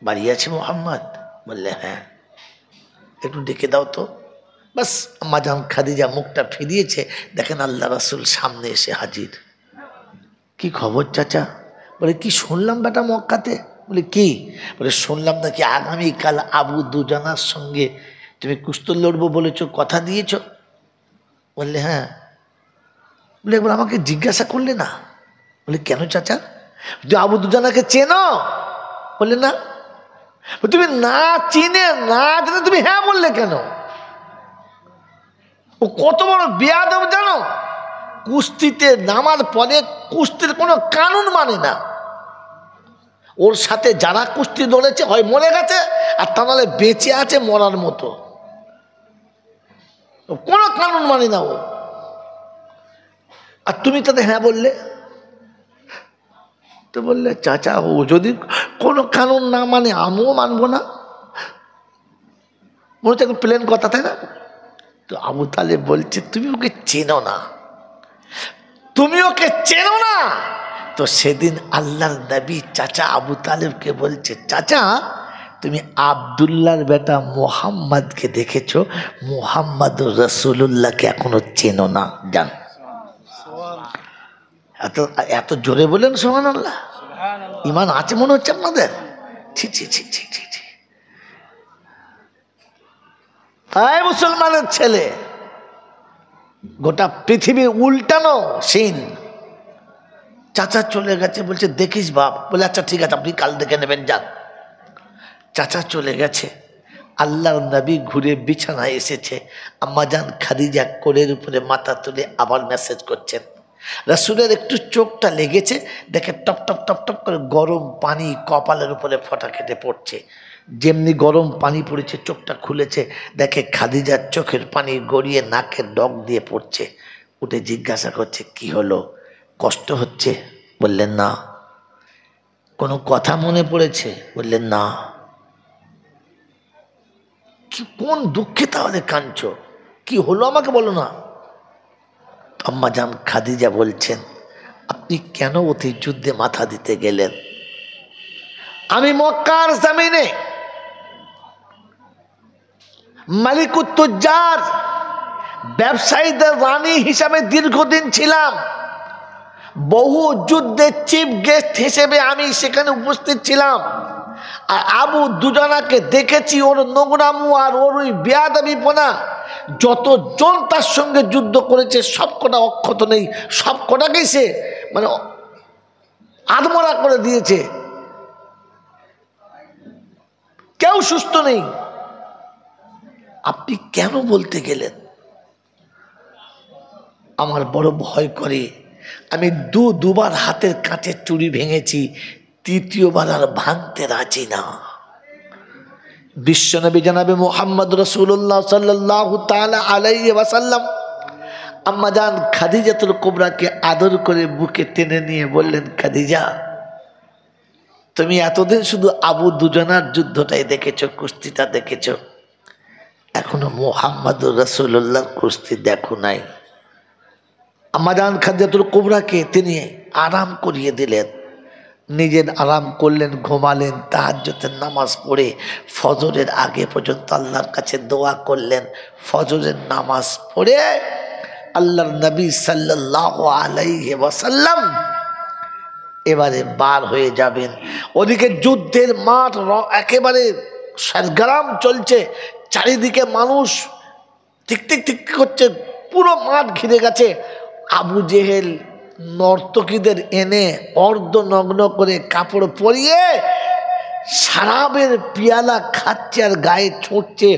A: বাড়ি আছে মুহাম্মদ? বললে হ্যাঁ। একটু ডেকে দাও তো। বাস আম্মাজান খাদিজা মুখটা ফিরিয়েছে, দেখেন আল্লাহ রাসূল সামনে এসে হাজির। কি খবর চাচা? বলে কি শুনলাম বেটা মক্কাতে? বলে কি? বলে শুনলাম নাকি আগামীকাল আবু দুজানার সঙ্গে তুমি কুস্তি লড়বো বলেছো, কথা দিয়েছ? বললে হ্যাঁ। বলে একবার আমাকে জিজ্ঞাসা করলে না? বলে কেন চাচা, তুমি আবু দুজানাকে চেনো? বললে না। তুমি না চিনে না জেনে তুমি হ্যাঁ বললে কেন? ও কত বড় বেয়াদব জানো? কুস্তিতে নামার পরে কুস্তির কোনো কানুন মানে না। ওর সাথে যারা কুস্তি লড়েছে হয় মরে গেছে, আর তা নাহলে বেঁচে আছে মরার মতো, কোনো কানুন মানে না ও। আর তুমি তাতে হ্যাঁ বললে। তো বললে চাচা ও যদি কোনো কানুন না মানে আমিও মানবো না। মনে হচ্ছে একটু প্লেন কথা, তাই না? তো আবু তালেব বলছে তুমি ওকে চেনো না, তুমি ওকে চেনো না। তো সেদিন আল্লাহর নবী চাচা আবু তালেবকে বলছে, চাচা তুমি আব্দুল্লাহর বেটা মুহাম্মদকে দেখেছো, মুহাম্মদ রাসূলুল্লাহকে এখনো চেনো না। জান এত এত জোরে বলেন সুবহানাল্লাহ। ঈমান আছে মনে হচ্ছে আপনাদের? ছি ছি ছি ছি ছি ছি। আয় মুসলমানের ছেলে, গোটা পৃথিবী উল্টানো সিন। চাচা চলে গেছে, বলছে দেখিস বাপ। বলে আচ্ছা ঠিক আছে, আপনি কাল দেখে নেবেন, যান। চাচা চলে গেছে। আল্লাহর নবী ঘুরে বিছানায় এসেছে। আম্মাজান খাদিজা কোলের উপরে মাথা তুলে আবার মেসেজ করছেন। রাসূলের একটু চোখটা লেগেছে, দেখে টপ টপ টপ টপ করে গরম পানি কপালের উপরে ফোঁটা কেটে পড়ছে। যেমনি গরম পানি পড়েছে, চোখটা খুলেছে, দেখে খাদিজার চোখের পানি গড়িয়ে নাকের ডগ দিয়ে পড়ছে। উঠে জিজ্ঞাসা করছে, কি হলো, কষ্ট হচ্ছে? বললেন না। কোনো কথা মনে পড়েছে? বললেন না। কি কোন দুঃখে তাহলে কাঁদছো? কি হলো আমাকে বলো না। আম্মাজান খাদিজা বলছেন, আপনি কেন অতি যুদ্ধে মাথা দিতে গেলেন? আমি মক্কার জমিনে মালিকুত তুজ্জার ব্যবসায়ীদের রানী হিসাবে দীর্ঘদিন ছিলাম। বহু যুদ্ধের চিফ গেস্ট হিসেবে আমি সেখানে উপস্থিত ছিলাম। আর আবু দুজানাকে দেখেছি, ওর নোংরামু আর ওর ওই বেয়াদবিপনা। যতজন তার সঙ্গে যুদ্ধ করেছে সবকটা অক্ষত নেই, সবকটাকেই সে মানে আধমরা করে দিয়েছে, কেউ সুস্থ নেই। আপনি কেন বলতে গেলেন? আমার বড় ভয় করে। আমি দুবার হাতের কাঁচের চুড়ি ভেঙেছি, তৃতীয়বার আর ভাঙতে রাজি না। বিশ্বনবী জনাবে মুহাম্মদ রাসূলুল্লাহ সাল্লাল্লাহু তাআলা আলাইহি ওয়াসাল্লাম আম্মাজান খাদিজাতুল কুবরাকে আদর করে বুকে টেনে নিয়ে বললেন, খাদিজা, তুমি এতদিন শুধু আবু দুজনার যুদ্ধটাই দেখেছো, কুস্তিটা দেখেছো, এখনো মুহাম্মদুর রাসূলুল্লাহর কুস্তি দেখো নাই। আম্মাজান খাদিজাতুল কুবরাকে তিনি আরাম করিয়ে দিলেন, নিজের আরাম করলেন, ঘুমালেন। তাহাজ্জুদের নামাজ পড়ে ফজরের আগে পর্যন্ত আল্লাহর কাছে দোয়া করলেন। ফজরের নামাজ পড়ে আল্লাহর নবী সাল্লাল্লাহু আলাইহি ওয়াসাল্লাম এবারে বার হয়ে যাবেন। ওদিকে যুদ্ধের মাঠ একেবারে সরগরম চলছে, চারিদিকে মানুষ টিক টিক টিক করছে, পুরো মাঠ ঘিরে গেছে। আবু জেহেল নর্তকীদের এনে অর্ধনগ্ন করে কাপড় পরিয়ে শরাবের পিয়ালা খাচ্ছে আর গায়ে ছুটছে।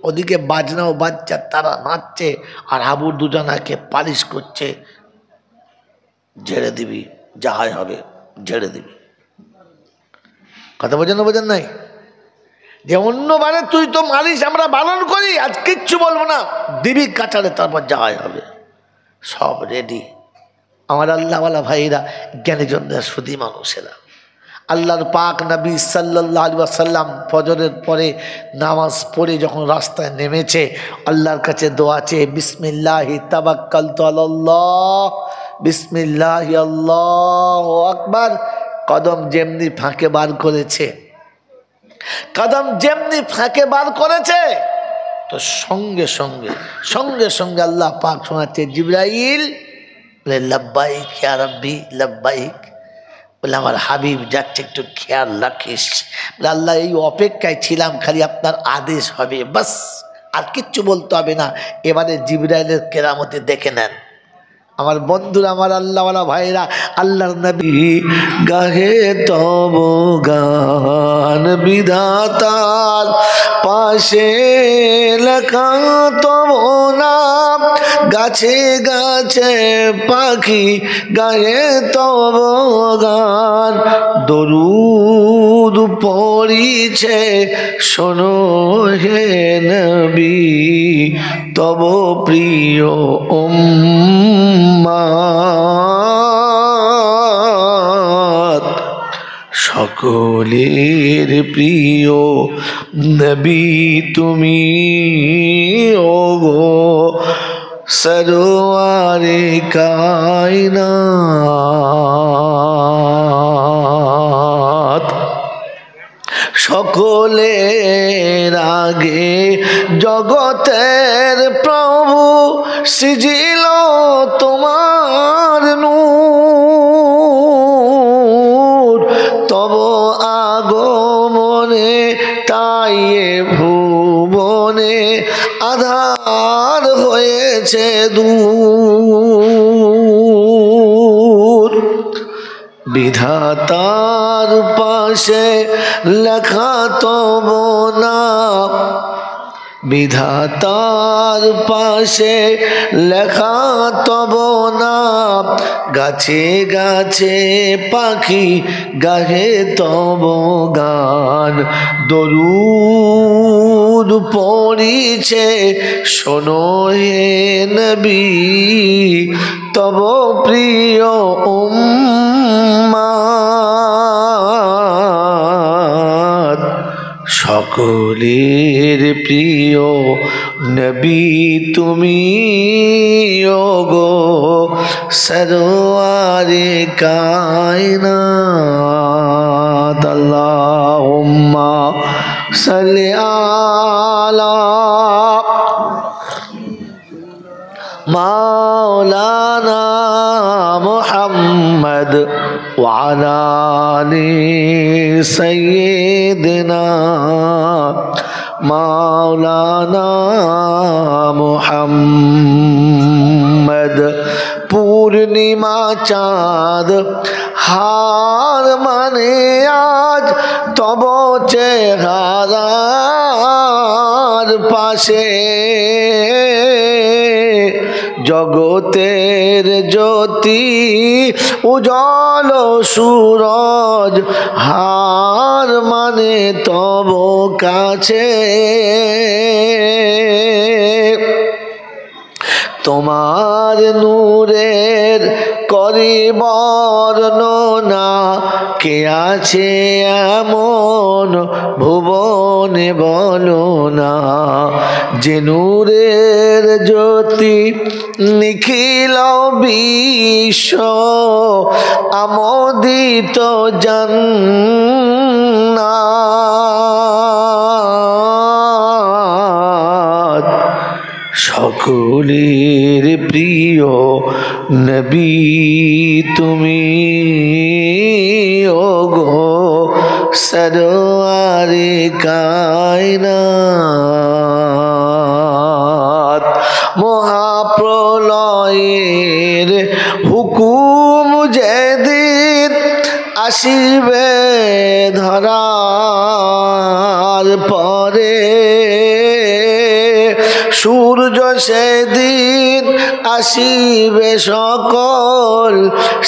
A: ওদিকে বাজনাও বাজছে, তারা নাচছে, আর আবু দুজানাকে পালিশ করছে। ঝেড়ে দিবি, যাহাই হবে ঝেড়ে দিবি। কথা বোঝেন না, বোঝেন নাই? যে অন্যবারে তুই তো মালিশ আমরা পালন করি, আজ কিচ্ছু বলবো না, দিবি কাটালে, তারপর যাহাই হবে। সব রেডি। আমার আল্লাহওয়ালা ভাইরা, জ্ঞানীজনরা, সুধী মানুষেরা, আল্লাহর পাক নবী সাল্লাল্লাহু আলাইহি ওয়াসাল্লাম ফজরের পরে নামাজ পড়ে যখন রাস্তায় নেমেছে, আল্লাহর কাছে দোয়া চেয়ে বিসমিল্লাহি তাওয়াক্কালতু আলাল্লাহ, বিসমিল্লাহি আল্লাহু আকবার। কদম যেমনি ফাঁকে বার করেছে, কদম যেমনি ফাঁকে বার করেছে, তো সঙ্গে সঙ্গে সঙ্গে সঙ্গে আল্লাহ পাক শোনাচ্ছে, জিবরাইল বলে, লব্বাইক ইয়া রাব্বি লব্বাইক। বলে, আমার হাবিব যাচ্ছে, একটু খেয়াল রাখিস। বলে, আল্লাহ এই অপেক্ষায় ছিলাম, খালি আপনার আদেশ হবে, বাস, আর কিচ্ছু বলতে হবে না। এবারে জিবরাইলের কেরামতে দেখে নেন। আমার বন্ধুরা, আমার আল্লাহওয়ালা ভাইরা, আল্লাহর নবী গাহে তব গান, বিধাতার পাশে লেখা তব নাম, গাছে গাছে পাখি গায়ে তব গান, দরুদ পড়িছে শোনো হে নবী, তব প্রিয় উম্মত, সকলের প্রিয় নবী তুমি, ওগো সরওয়ারে কায়নাত। সকলের আগে জগতের প্রভু সিজিল তোমার নূর, তব আগমনে তাই ভুবনে আধার হয়েছে দূর। বিধাতার পাশে লেখা তব নাম, বিধাতার পাশে লেখা তব নাম, গাছে গাছে পাখি গাহে তব গান। দরুদ পড়িছে শোনো হে নবী, তব প্রিয় উম্মাত। সকলের প্রিয় নবী তুমি ওগো সরওয়ারে কায়নাত। আল্লাহুম্মা সাল্লি আলা মাওলানা মুহাম্মদ ওয়া আলা আলি সাইয়্যিদিনা মাওলানা মুহাম্মদ। পূর্ণিমা চাঁদ হার মানে আজ তব চেহারার পাশে, জগতের জ্যোতি উজ্জ্বল সূরজ হার মানে তব কাছে। তোমার নূরের করি বর্ণনা, কে আছে এমন ভুবনে বলো না। যে নূরের জ্যোতি নিখিল বিশ্ব আমোদিত জান্নাত। সকলের প্রিয় নবী তুমি ওগো সরওয়ারে কায়নাত। মহাপ্রলয়ের হুকুম যেদিন আসিবে ধরার পরে, সূর্য সেদিন আসিবে সকল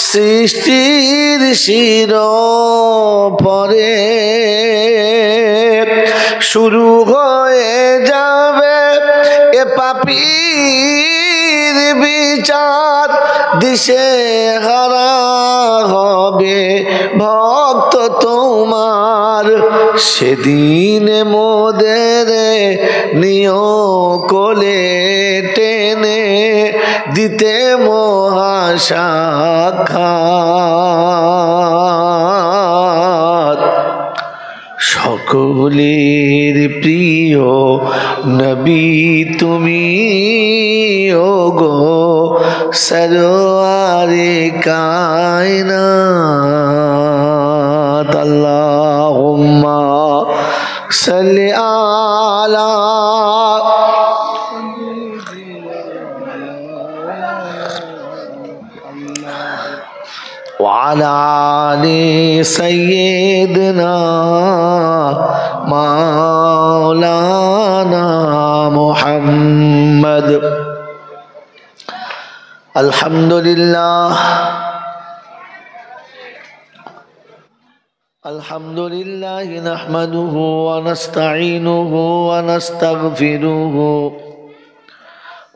A: সৃষ্টির শির পরে। শুরু হয়ে যাবে এ পাপীর বিচার, দিশে হারা হবে ভক্ত তোমার। সেদিন মোদের নিয় কোলে টেনে দিতে মহাসাক্ষাৎ। সকলের প্রিয় নবী তুমি ওগো সরওয়ারে কায়নাত। আল্লাহুম্মা সাল্লি আলা ওয়া আলা আলি সাইয়্যিদিনা মাওলানা মুহাম্মদ। আলহামদুলিল্লাহ আলহামদুলিল্লাহ নাহমাদুহু ওয়া নাস্তাঈনুহু ওয়া নাস্তাগফিরুহু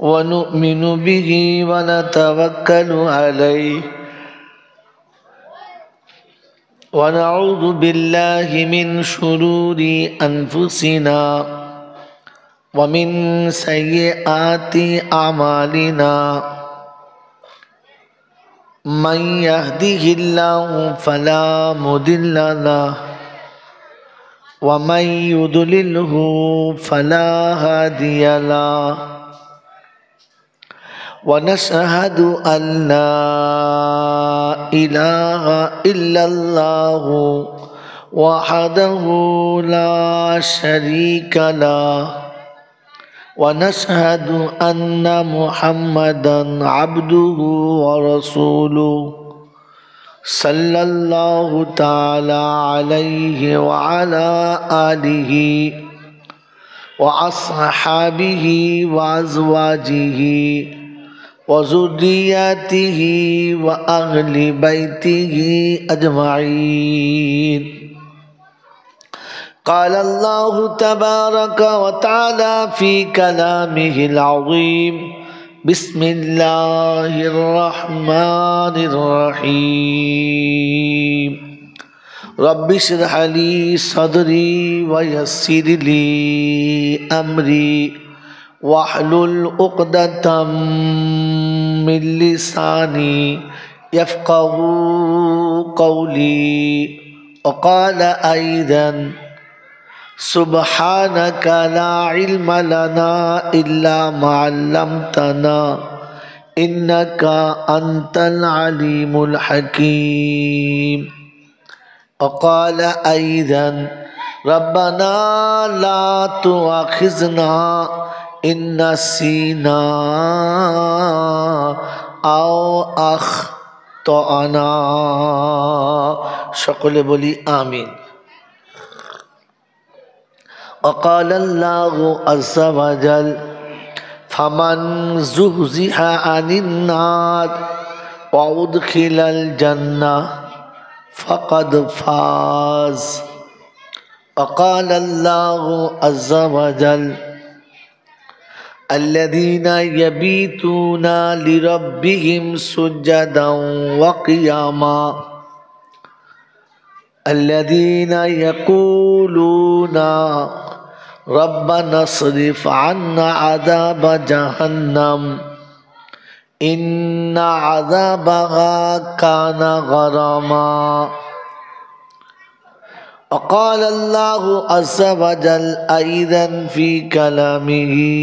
A: ওয়া নু'মিনু বিহি ওয়া নাতাওয়াক্কালু আলাইহি ওয়া নাউযু বিল্লাহি মিন শুরুরি আনফুসিনা ওয়া মিন সাইয়্যাতি আমালিনা। من يهده الله فلا مضل له ومن يضلله فلا هادي له، ونشهد أن لا إله إلا الله وحده لا شريك له، ونشهد أن محمدا عبده ورسوله सल्लल्लाहु ताला अलैहि व अला आलिहि व अस्हाबिहि व अज़वाजिहि व ज़ुर्रिय्यतिहि व अहलि बैतिहि अजमईन। क़ाल अल्लाहु तबारक व तआला फ़ी कलामिहिल अज़ीम बिस्मिल्लाहिर्रहमानिर्रहीम रब्बिश्रह ली सदरी व यस्सिर ली अमरी वहलुल उक़दतम मिन लिसानी यफ़क़हू क़ौली। वक़ाल अय्ज़न सुब्हानक ला इल्म लना इल्ला मा अल्लमतना इन्नका अंतल अलीमुल हकीम। वक़ाल अय्ज़न रब्बना ला तुआखिज़ना इन नसीना आओ अख़्तअना। सकले बोली आमीन। वक़ाल अल्लाहु अज़्ज़ा व जल फमन ज़ुहज़िहा अनिन नार व उदखिलल जन्नह फ़क़द फ़ाज़। वक़ाल अल्लाहु अज़्ज़ा व जल अल्लज़ीना यबीतूना लिरब्बिहिम सुज्जदन व क़ियामा अल्लज़ीना यक़ूलूना रब्बना अस्रिफ़ अन्ना अज़ाब जहन्नम इन्ना अज़ाबहा कान गरामा। वक़ाल अल्लाहु अज़्ज़ा व जल अय्ज़न फ़ी कलामिही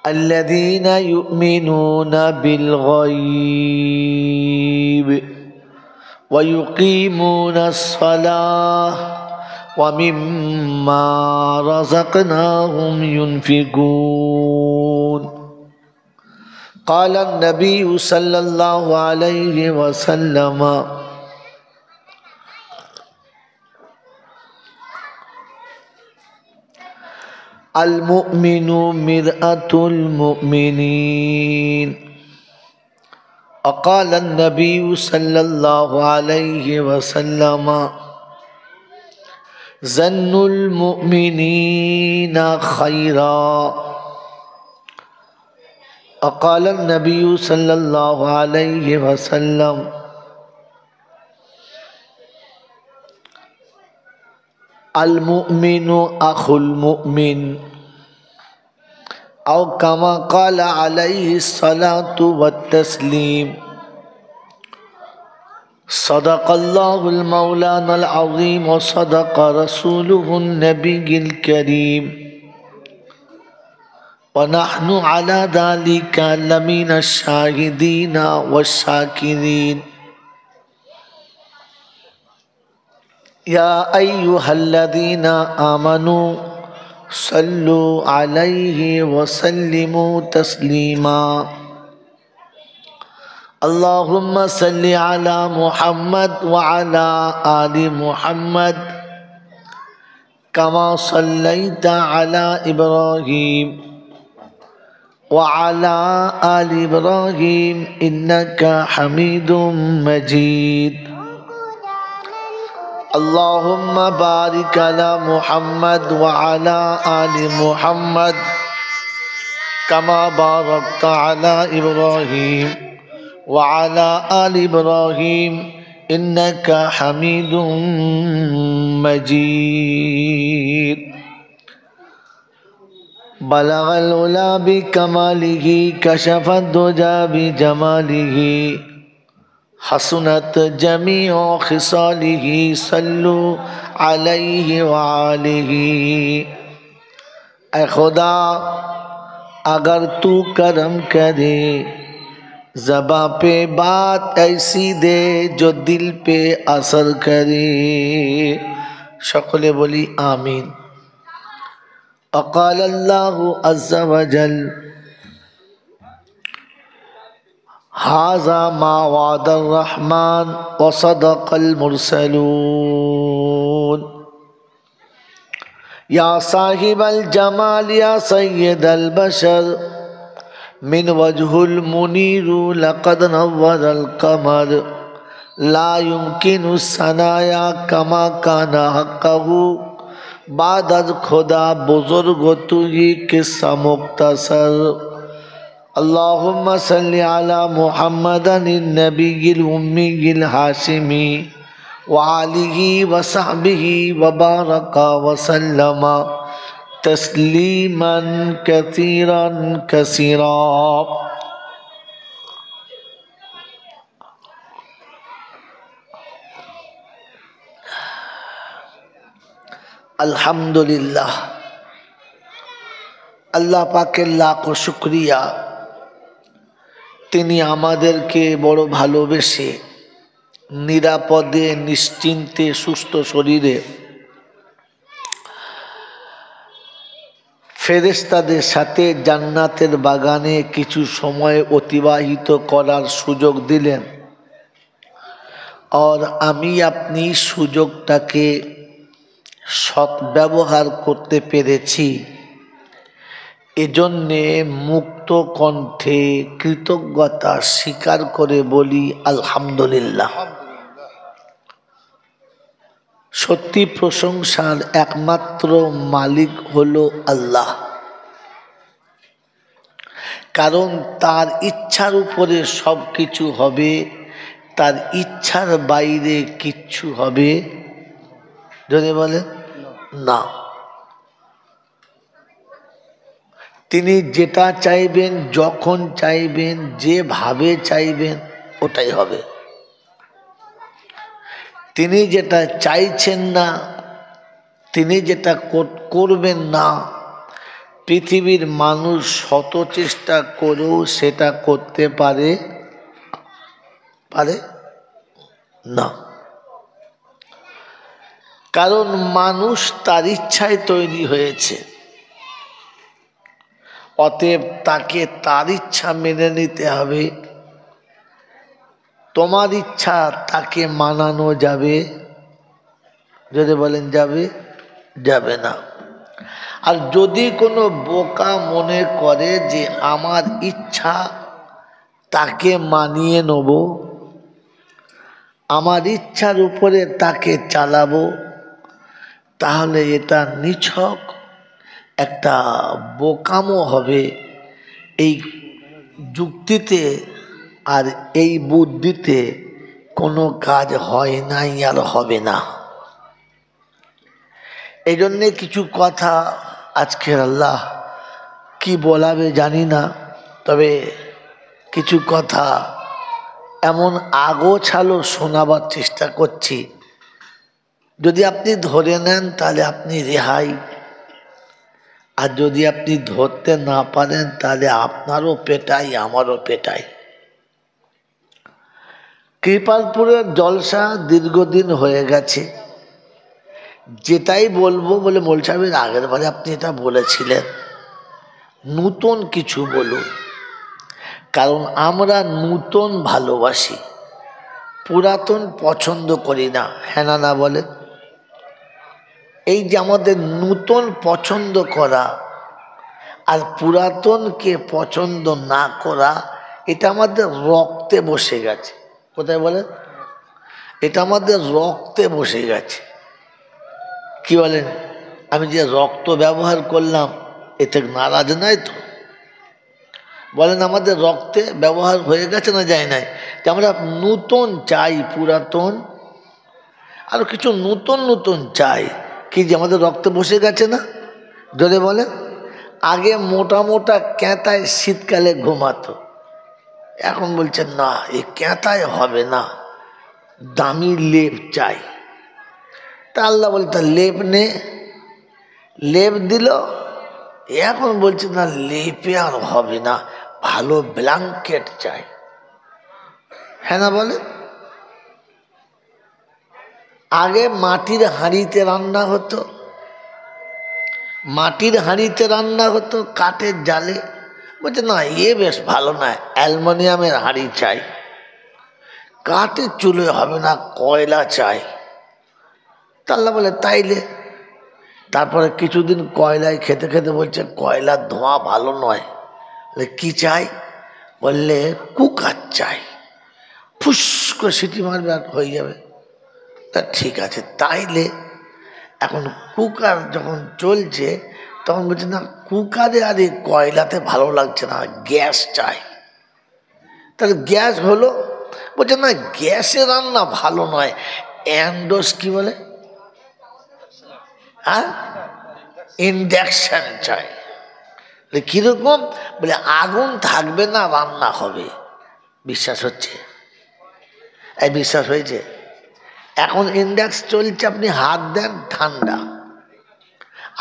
A: अल्लज़ीना युमिनूना बिल गैब व युक़ीमूना अस्सलाह व मिम्मा रज़क़नाहुम युनफ़िक़ून। क़ाल अन्नबिय्यु सल्लल्लाहु अलैहि वसल्लम अल मुमिनु मिरअतुल मुमिनीन। वक़ाल अन्नबिय्यु सल्लल्लाहु अलैहि वसल्लम ज़न्नुल मुमिनीना खैरा। वक़ाल अन्नबिय्यु सल्लल्लाहु अलैहि वसल्लम अल मुमिनु अखुल मुमिन औ कमा क़ाल अलैहि सलातु व तस्लीम। सदक़ल्लाहुल मौलानाल अज़ीम व सदक़ रसूलुहुन नबिय्युल करीम व नहनु अला ज़ालिका लमिनश शाहिदीन वश्शाकिरीन। या अय्युहल्लज़ीना आमनू सल्लु अलैहि वसल्लिमू तस्लीमा। अल्लाहुम्मा सल्लि अला मुहम्मद व अला आलि मुहम्मद कमा सल्लैता अला इब्राहीम व अला आलि इब्राहीम इन्नका हमीदुम मजीद। अल्लाहुम्मा बारिक अला मुहम्मद व अला आलि मुहम्मद कमा बारकता अला इब्राहीम व अला आलि इब्राहीम इन्नका हमीदुम मजीद। बलगल उला बिकमालिही कशफद दुजा बिजमालिही हसनत जमीउ खिसालिही सल्लु अलैहि व आलिही। ऐ खुदा अगर तू करम करे ज़बां पे बात ऐसी दे जो दिल पे असर करे। शकले बोली आमीन। वक़ाल अल्लाहु अज़्ज़ा व जल হাযা মা ওয়াদার রহমান ওয়া সাদাকাল মুরসালুন। ইয়া সাহিবাল জামাল ইয়া সাইয়্যিদাল বাশার মিন ওয়াজহুল মুনীরু লাকাদ নাওয়ারাল কামার লা ইউমকিনু সানায়া কামা কানা হাক্কাহু বাদাদ খোদা বুজুর্গ তুহি কিসসা মুক্তাসর। আল্লাহুম্মা সাল্লি আলা মুহাম্মাদানিন নবিয়্যিল উম্মিয়্যিল হাশিমি ওয়া আলিহি ওয়া সাহবিহি ওয়া বারাকা ওয়া সাল্লামা তাসলিমান কাসীরান কাসীরা। আলহামদুলিল্লাহ, আল্লাহ পাকের লাখো শুকরিয়া, তিনি আমাদেরকে বড় ভালোবেসে নিরাপদে নিশ্চিন্তে সুস্থ শরীরে ফেরেশতাদের সাথে জান্নাতের বাগানে কিছু সময় অতিবাহিত করার সুযোগ দিলেন। আর আমি আপনি সুযোগটাকে সদ্ব্যবহার করতে পেরেছি, এজন্যে মুক্ত কণ্ঠে কৃতজ্ঞতা স্বীকার করে বলি আলহামদুলিল্লাহ। সত্যি প্রশংসার একমাত্র মালিক হলো আল্লাহ, কারণ তার ইচ্ছার উপরে সব কিছু হবে, তার ইচ্ছার বাইরে কিচ্ছু হবে যদি বলেন না। তিনি যেটা চাইবেন, যখন চাইবেন, যেভাবে চাইবেন ওটাই হবে। তিনি যেটা চাইছেন না, তিনি যেটা করবেন না, পৃথিবীর মানুষ শত চেষ্টা করেও সেটা করতে পারে না, কারণ মানুষ তার ইচ্ছায় তৈরি হয়েছে। অতএব তাকে তার ইচ্ছা মেনে নিতে হবে। তোমার ইচ্ছা তাকে মানানো যাবে যদি বলেন যাবে না। আর যদি কোনো বোকা মনে করে যে আমার ইচ্ছা তাকে মানিয়ে নেব, আমার ইচ্ছার উপরে তাকে চালাবো, তাহলে এটা নিছক একটা বোকামো হবে। এই যুক্তিতে আর এই বুদ্ধিতে কোনো কাজ হয় নাই আর হবে না। এই জন্যে কিছু কথা আজকের আল্লাহ কি বলাবে জানি না, তবে কিছু কথা এমন আগোছালো শোনাবার চেষ্টা করছি, যদি আপনি ধরে নেন তাহলে আপনি রেহাই, আর যদি আপনি ধরতে না পারেন তাহলে আপনারও পেটাই আমারও পেটাই। কৃপালপুরের জলসা দীর্ঘদিন হয়ে গেছে, যেটাই বলবো বলে মোল সাহেবের আগের বারে আপনি এটা বলেছিলেন, নূতন কিছু বলুন, কারণ আমরা নূতন ভালোবাসি, পুরাতন পছন্দ করি না। হ্যাঁ না বলে, এই যে আমাদের নূতন পছন্দ করা আর পুরাতনকে পছন্দ না করা, এটা আমাদের রক্তে বসে গেছে। কোথায় বলেন? এটা আমাদের রক্তে বসে গেছে। কি বলেন? আমি যে রক্ত ব্যবহার করলাম এতে নারাজ নাই তো? বলেন আমাদের রক্তে ব্যবহার হয়ে গেছে না যায় নাই? যে আমরা নূতন চাই, পুরাতন আরো কিছু নূতন নূতন চাই, কি যে আমাদের রক্তে বসে গেছে না? যদি বলেন আগে মোটা মোটা ক্যাঁতায় শীতকালে ঘুমাতো, এখন বলছেন না এই ক্যাঁতায় হবে না, দামি লেপ চাই। তা আল্লাহ বলে তা লেপ নে, লেপ দিল, এখন বলছে না লেপে আর হবে না, ভালো ব্ল্যাঙ্কেট চাই। হ্যাঁ না বলে? আগে মাটির হাঁড়িতে রান্না হতো, মাটির হাঁড়িতে রান্না হতো, কাঠের জালে বলছে না এ বেশ ভালো না, অ্যালুমিনিয়ামের হাঁড়ি চাই, কাঠের চুলে হবে না, কয়লা চাই। তা আল্লাহ বলে তাইলে। তারপরে কিছুদিন কয়লায় খেতে খেতে বলছে কয়লার ধোঁয়া ভালো নয়, কি চাই? বললে কুকার চাই, ফুস করে সিটি মারবে আর হয়ে যাবে। তা ঠিক আছে তাইলে। এখন কুকার যখন চলছে তখন বলছে না কুকারে আর এই কয়লাতে ভালো লাগছে না, গ্যাস চাই। তাহলে গ্যাস হলো, বলছে না গ্যাসে রান্না ভালো নয়, অ্যান্ডোস কি বলে, হ্যাঁ ইন্ডাকশন চাই। কিরকম? বলে আগুন থাকবে না, রান্না হবে। বিশ্বাস হচ্ছে? এই বিশ্বাস হয়েছে? এখন ইন্ডাক্স চলছে, আপনি হাত দেন ঠান্ডা,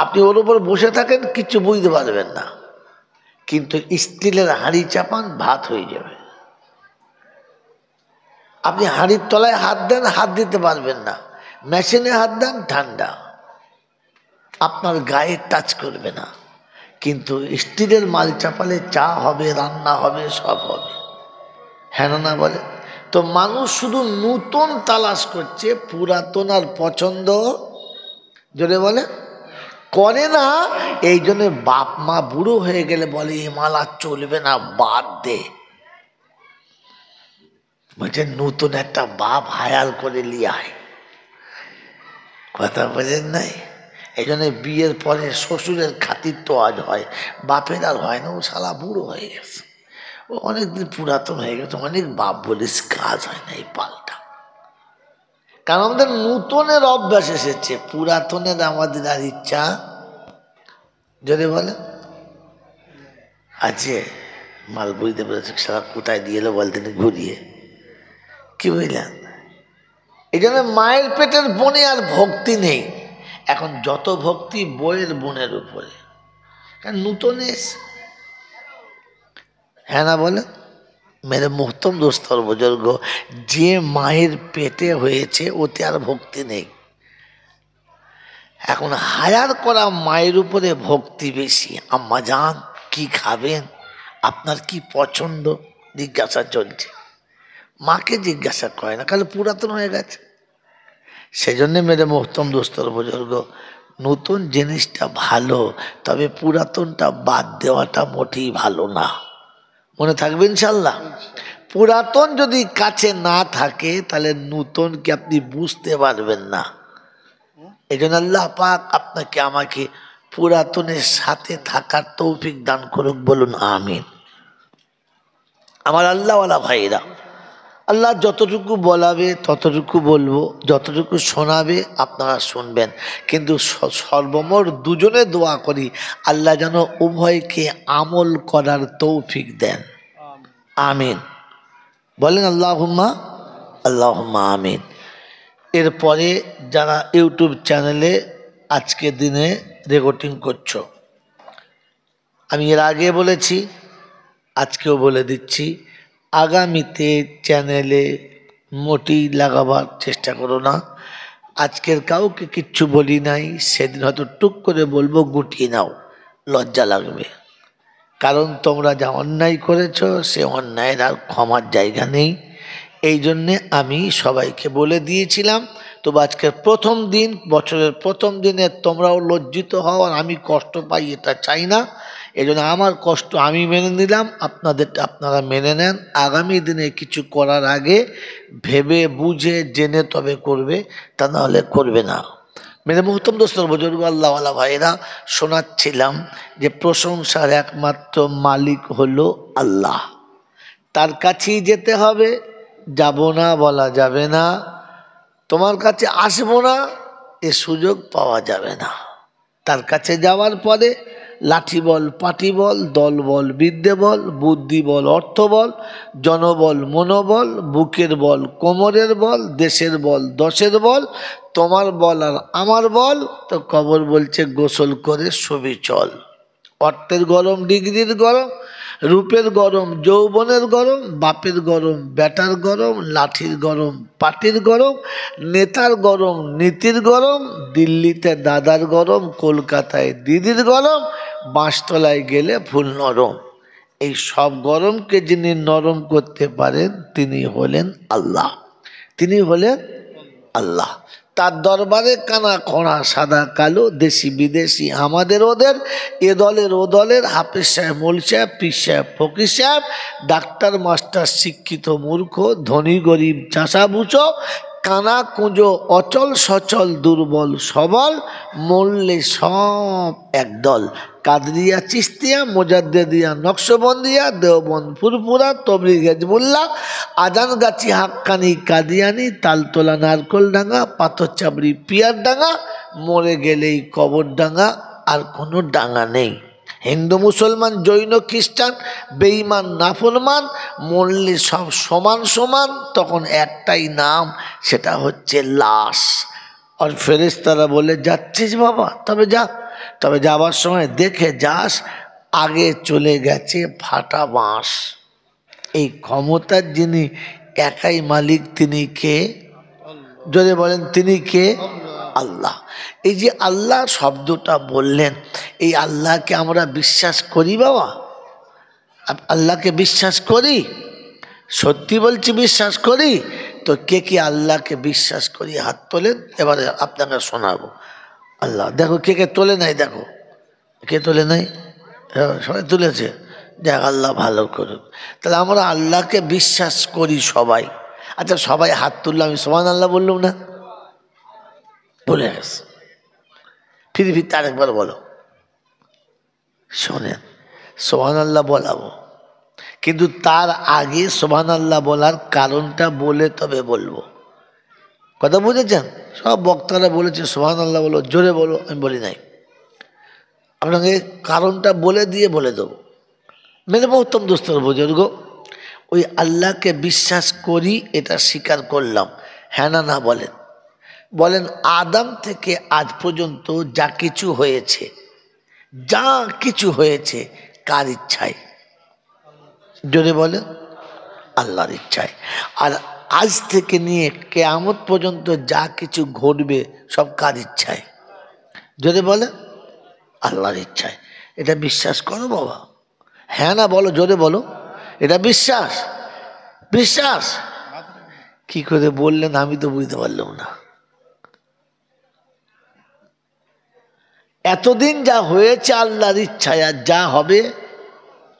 A: আপনি ওর উপর বসে থাকেন কিছু বুঝতে পারবেন না, কিন্তু স্টিলের হাঁড়ি চাপান ভাত হয়ে যাবে। আপনি হাঁড়ির তলায় হাত দেন হাত দিতে পারবেন না, মেশিনে হাত দেন ঠান্ডা, আপনার গায়ে টাচ করবে না। কিন্তু স্টিলের মাল চাপালে চা হবে, রান্না হবে, সব হবে। হ্যাঁ না বলে? তো মানুষ শুধু নূতন তালাশ করছে, পুরাতন আর পছন্দ জোরে বলে করে না। এই জন্য বাপ মা বুড়ো হয়ে গেলে বলে এ মাল আর চলবে না, বাদ দে। বলছে নতুন একটা বাপ হায়াল করে লিয়ে আয়। কথা বোঝেন নাই? এই জন্য বিয়ের পরে শ্বশুরের খাতির তো আজ হয়, বাপের আর হয় না, ও শালা বুড়ো হয়ে গেছে, ও অনেকদিন পুরাতন হয়ে গেছে, অনেক বাপ বলিস কাজ হয় না, এই পাল্টা। কারণ আমাদের নূতনের অভ্যাস এসেছে, পুরাতনের আমাদের আর ইচ্ছা যদি বলে আছে। মাল বুঝতে পেরেছে সারা কোথায় দিয়ে এলো বলতেন ঘুরিয়ে, কি বুঝলেন? এই জন্য মায়ের পেটের বনে আর ভক্তি নেই, এখন যত ভক্তি বইয়ের বোনের উপরে, কারণ নূতন এসে। হ্যাঁ না বলে? মেরে মোহতম দোস্তর বুজুর্গ, যে মায়ের পেটে হয়েছে ওতে আর ভক্তি নেই, এখন হায়ার করা মায়ের উপরে ভক্তি বেশি। আম্মা জান কি খাবেন, আপনার কি পছন্দ জিজ্ঞাসা চলছে, মাকে জিজ্ঞাসা করে না, কারণ পুরাতন হয়ে গেছে। সেজন্য মেরে মোহতম দোস্তর বুজুর্গ, নতুন জিনিসটা ভালো, তবে পুরাতনটা বাদ দেওয়াটা মোটেই ভালো না। মনে থাকবে ইনশাল্লাহ। পুরাতন যদি কাছে না থাকে তাহলে নূতনকে আপনি বুঝতে পারবেন না। এই জন্য আল্লাহ পাক আপনাকে আমাকে পুরাতনের সাথে থাকার তৌফিক দান করুক, বলুন আমিন। আমার আল্লাহওয়ালা ভাইরা, আল্লাহ যতটুকু বলাবে ততটুকু বলবো, যতটুকু শোনাবে আপনারা শুনবেন, কিন্তু সর্বমোট দুজনে দোয়া করি আল্লাহ যেন উভয়কে আমল করার তৌফিক দেন, আমিন বলেন আল্লাহুম্মা আল্লাহুম্মা আমিন। এরপরে যারা ইউটিউব চ্যানেলে আজকে দিনে রেকর্ডিং করছো, আমি এর আগে বলেছি আজকেও বলে দিচ্ছি, আগামীতে চ্যানেলে মোটেই লাগাবার চেষ্টা করো না। আজকের কাউকে কিচ্ছু বলি নাই, সেদিন হয়তো টুক করে বলবো গুটিয়ে নাও, লজ্জা লাগবে। কারণ তোমরা যা অন্যায় করেছো সে অন্যায়ের আর ক্ষমার জায়গা নেই। এই জন্যে আমি সবাইকে বলে দিয়েছিলাম। তবে আজকের প্রথম দিন, বছরের প্রথম দিনে তোমরাও লজ্জিত হও আর আমি কষ্ট পাই, এটা চাই না। এই জন্য আমার কষ্ট আমি মেনে নিলাম, আপনাদেরটা আপনারা মেনে নেন। আগামী দিনে কিছু করার আগে ভেবে বুঝে জেনে তবে করবে, তা নাহলে করবে না। মেরে মোহতম দোস্তর বুজুর্গ আল্লাহওয়ালা ভাইরা, শোনাচ্ছিলাম যে প্রশংসার একমাত্র মালিক হলো আল্লাহ, তার কাছেই যেতে হবে। যাব না বলা যাবে না, তোমার কাছে আসবো না এ সুযোগ পাওয়া যাবে না। তার কাছে যাওয়ার পরে লাঠি বল, পাটি বল, দল বল, বিদ্যে বল, বুদ্ধি বল, অর্থ বল, জনবল, মনোবল, বুকের বল, কোমরের বল, দেশের বল, দশের বল, তোমার বল আর আমার বল। তো কবর বলছে গোসল করে ছবি চল। অর্থের গরম, ডিগ্রির গরম, রূপের গরম, যৌবনের গরম, বাপের গরম, বেটার গরম, লাঠির গরম, পাটির গরম, নেতার গরম, নীতির গরম, দিল্লিতে দাদার গরম, কলকাতায় দিদির গরম, বাঁশতলায় গেলে ফুল নরম। এই সব গরমকে যিনি নরম করতে পারেন তিনি হলেন আল্লাহ। তিনি হলেন আল্লাহ। তার দরবারে কানা খোঁড়া সাদা কালো দেশি বিদেশি আমাদের ওদের, এ দলের ও দলের, হাফেজ সাহেব মৌল সাহেব পীর সাহেব ফকির সাহেব, ডাক্তার মাস্টার শিক্ষিত মূর্খ ধনী গরিব চাষা বুচো, কানা কুঁজো অচল সচল দুর্বল সবল, মরলে সব একদল। কাদরিয়া চিস্তিয়া মোজাদ্দেদিয়া নকশবন্দিয়া দেওবন্দ ফুরফুরা তবলিগ হেজবুল্লাহ আজানগাছি হাক্কানি কাদিয়ানি তালতলা নারকোলডাঙ্গা পাথরচাবড়ি পিয়ারডাঙ্গা, মরে গেলেই কবরডাঙ্গা, আর কোনো ডাঙ্গা নেই। হিন্দু মুসলমান জৈন খ্রিস্টান বেঈমান নাফরমান, মরলে সব সমান সমান, তখন একটাই নাম, সেটা হচ্ছে লাশ। আর ফেরেশতারা বলে যাচ্ছিস বাবা, তবে যা, তবে যাবার সময় দেখে যাস আগে চলে গেছে ফাটা বাঁশ। এই ক্ষমতার যিনি একাই মালিক তিনি কে? যদি বলেন তিনি কে? আল্লাহ। এই যে আল্লাহ শব্দটা বললেন, এই আল্লাহকে আমরা বিশ্বাস করি বাবা? আল্লাহকে বিশ্বাস করি? সত্যি বলছি বিশ্বাস করি। তো কে কে আল্লাহকে বিশ্বাস করি হাত তোলেন, এবারে আপনাকে শোনাবো। আল্লাহ দেখো কে কে তোলে নাই, দেখো কে তোলে নাই, সবাই তুলেছে। দেখ আল্লাহ ভালো করুক। তাহলে আমরা আল্লাহকে বিশ্বাস করি সবাই। আচ্ছা সবাই হাত তুললো, আমি সুবহানাল্লাহ বললাম না? বলে গেছে। ফিরে ফিরতে আরেকবার বলো। শোনেন, সুবহানাল্লাহ বলাবো, কিন্তু তার আগে সুবহানাল্লাহ বলার কারণটা বলে তবে বলবো। কথা বুঝেছেন? সব বক্তারা বলেছে সুবহানাল্লাহ বলো, জোরে বলো, আমি বলি নাই। আপনাকে কারণটা বলে দিয়ে বলে দেবো। মেরে মহতম দোস্তর বুজুর্গ, ওই আল্লাহকে বিশ্বাস করি এটা স্বীকার করলাম, হ্যাঁ না না বলেন? বলেন আদম থেকে আজ পর্যন্ত যা কিছু হয়েছে, যা কিছু হয়েছে কার ইচ্ছায়? জোরে বলে আল্লাহর ইচ্ছায়। আর আজ থেকে নিয়ে কিয়ামত পর্যন্ত যা কিছু ঘটবে সব কার ইচ্ছায়? জোরে বলে আল্লাহর ইচ্ছায়। এটা বিশ্বাস করো বাবা? হ্যাঁ না বলো, জোরে বলো। এটা বিশ্বাস? বিশ্বাস কি করে বললেন আমি তো বুঝতে পারলাম না। এতদিন যা হয়েছে আল্লাহর ইচ্ছায়, আর যা হবে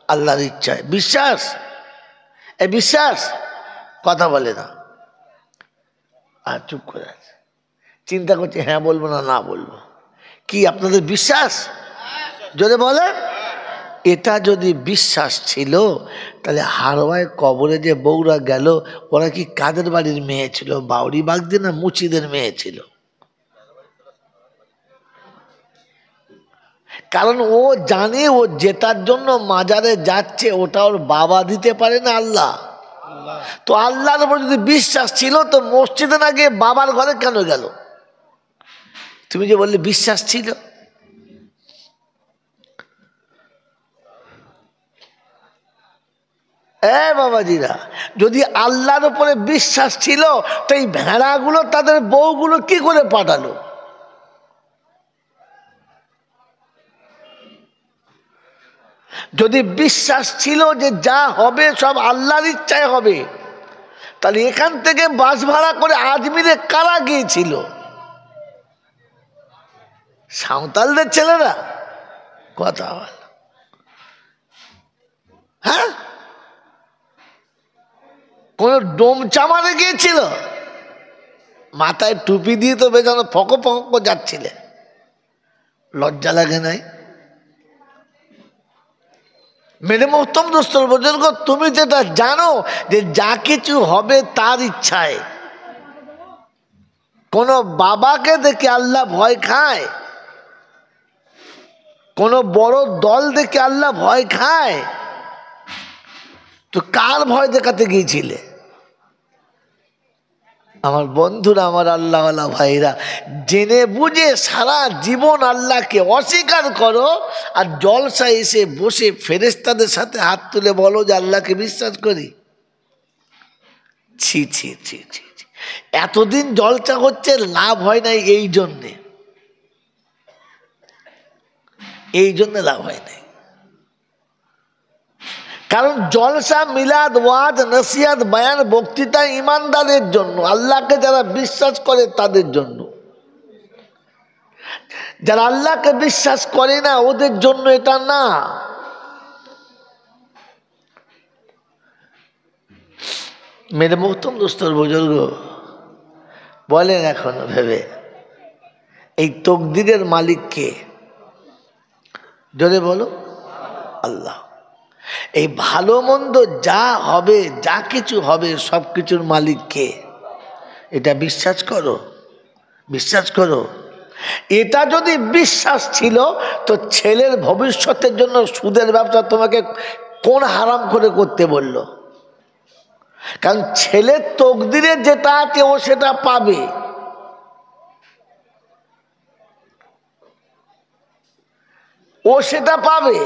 A: আল্লাহর ইচ্ছায়। বিশ্বাস? এই বিশ্বাস? কথা বলে না, আর চুপ করে আছে, চিন্তা করছে হ্যাঁ বলবো না না বলবো। কি আপনাদের বিশ্বাস? যদি বলে এটা যদি বিশ্বাস ছিল, তাহলে হারওয়ায় কবরে যে বউরা গেল, ওরা কি কাদের বাড়ির মেয়ে ছিল? বাউরি বাগদি না মুচিদের মেয়ে ছিল? কারণ ও জানে ও জেতার জন্য মাজারে যাচ্ছে, ওটা ওর বাবা দিতে পারে না, আল্লাহ। তো আল্লাহর উপর যদি বিশ্বাস ছিল তো মসজিদে না গিয়ে বাবার ঘরে কেন গেল? তুমি যে বললে বিশ্বাস ছিল। বাবাজিরা, যদি আল্লাহর উপরে বিশ্বাস ছিল তো এই ভেড়াগুলো তাদের বউগুলো কি করে পাঠালো? যদি বিশ্বাস ছিল যে যা হবে সব আল্লাহর ইচ্ছায় হবে, তাহলে এখান থেকে বাস ভাড়া করে আজমিরে কারা গিয়েছিল? সাঁওতালদের ছেলেরা? কথা বল। হ্যাঁ, কোন ডোম চামারে গিয়েছিল? মাথায় টুপি দিয়ে তো বেজানো ফকো ফকো যাচ্ছিলে, লজ্জা লাগে নাই? মেরে মোহতম দোস্তর বুজুর্গ, তুমি যেটা জানো যে যা কিছু হবে তার ইচ্ছায়। কোন বাবাকে দেখে আল্লাহ ভয় খায়? কোন বড় দল দেখে আল্লাহ ভয় খায়? তো কার ভয় দেখাতে গিয়েছিলে? আমার বন্ধুরা, আমার আল্লাহওয়ালা ভাইরা, জেনে বুঝে সারা জীবন আল্লাহকে অস্বীকার করো, আর জলসায় এসে বসে ফেরেশতাদের সাথে হাত তুলে বলো যে আল্লাহকে বিশ্বাস করি। ছি ছি ছি ছি। এতদিন জলসা হচ্ছে, লাভ হয় নাই এই জন্যে, এই জন্যে লাভ হয় নাই। কারণ জলসা, মিলাদ, ওয়াজ, নসিহত, বয়ান, বক্তৃতা ইমানদারের জন্য, আল্লাহকে যারা বিশ্বাস করে তাদের জন্য। যারা আল্লাহকে বিশ্বাস করে না ওদের জন্য এটা না। মেরে মোহতম দোস্তর বুজুর্গ, বলেন এখন ভেবে, এই তকদিরের মালিক কে? জোরে বলো, আল্লাহ। এই ভালো মন্দ যা হবে, যা কিছু হবে, সব কিছুর মালিক কে? এটা বিশ্বাস করো, বিশ্বাস করো। এটা যদি বিশ্বাস ছিল তো ছেলের ভবিষ্যতের জন্য সুদের ব্যবসা তোমাকে কোন হারাম করে করতে বলল? কারণ ছেলের তকদিরে যেটা আছে ও সেটা পাবে। ও সেটা পাবে।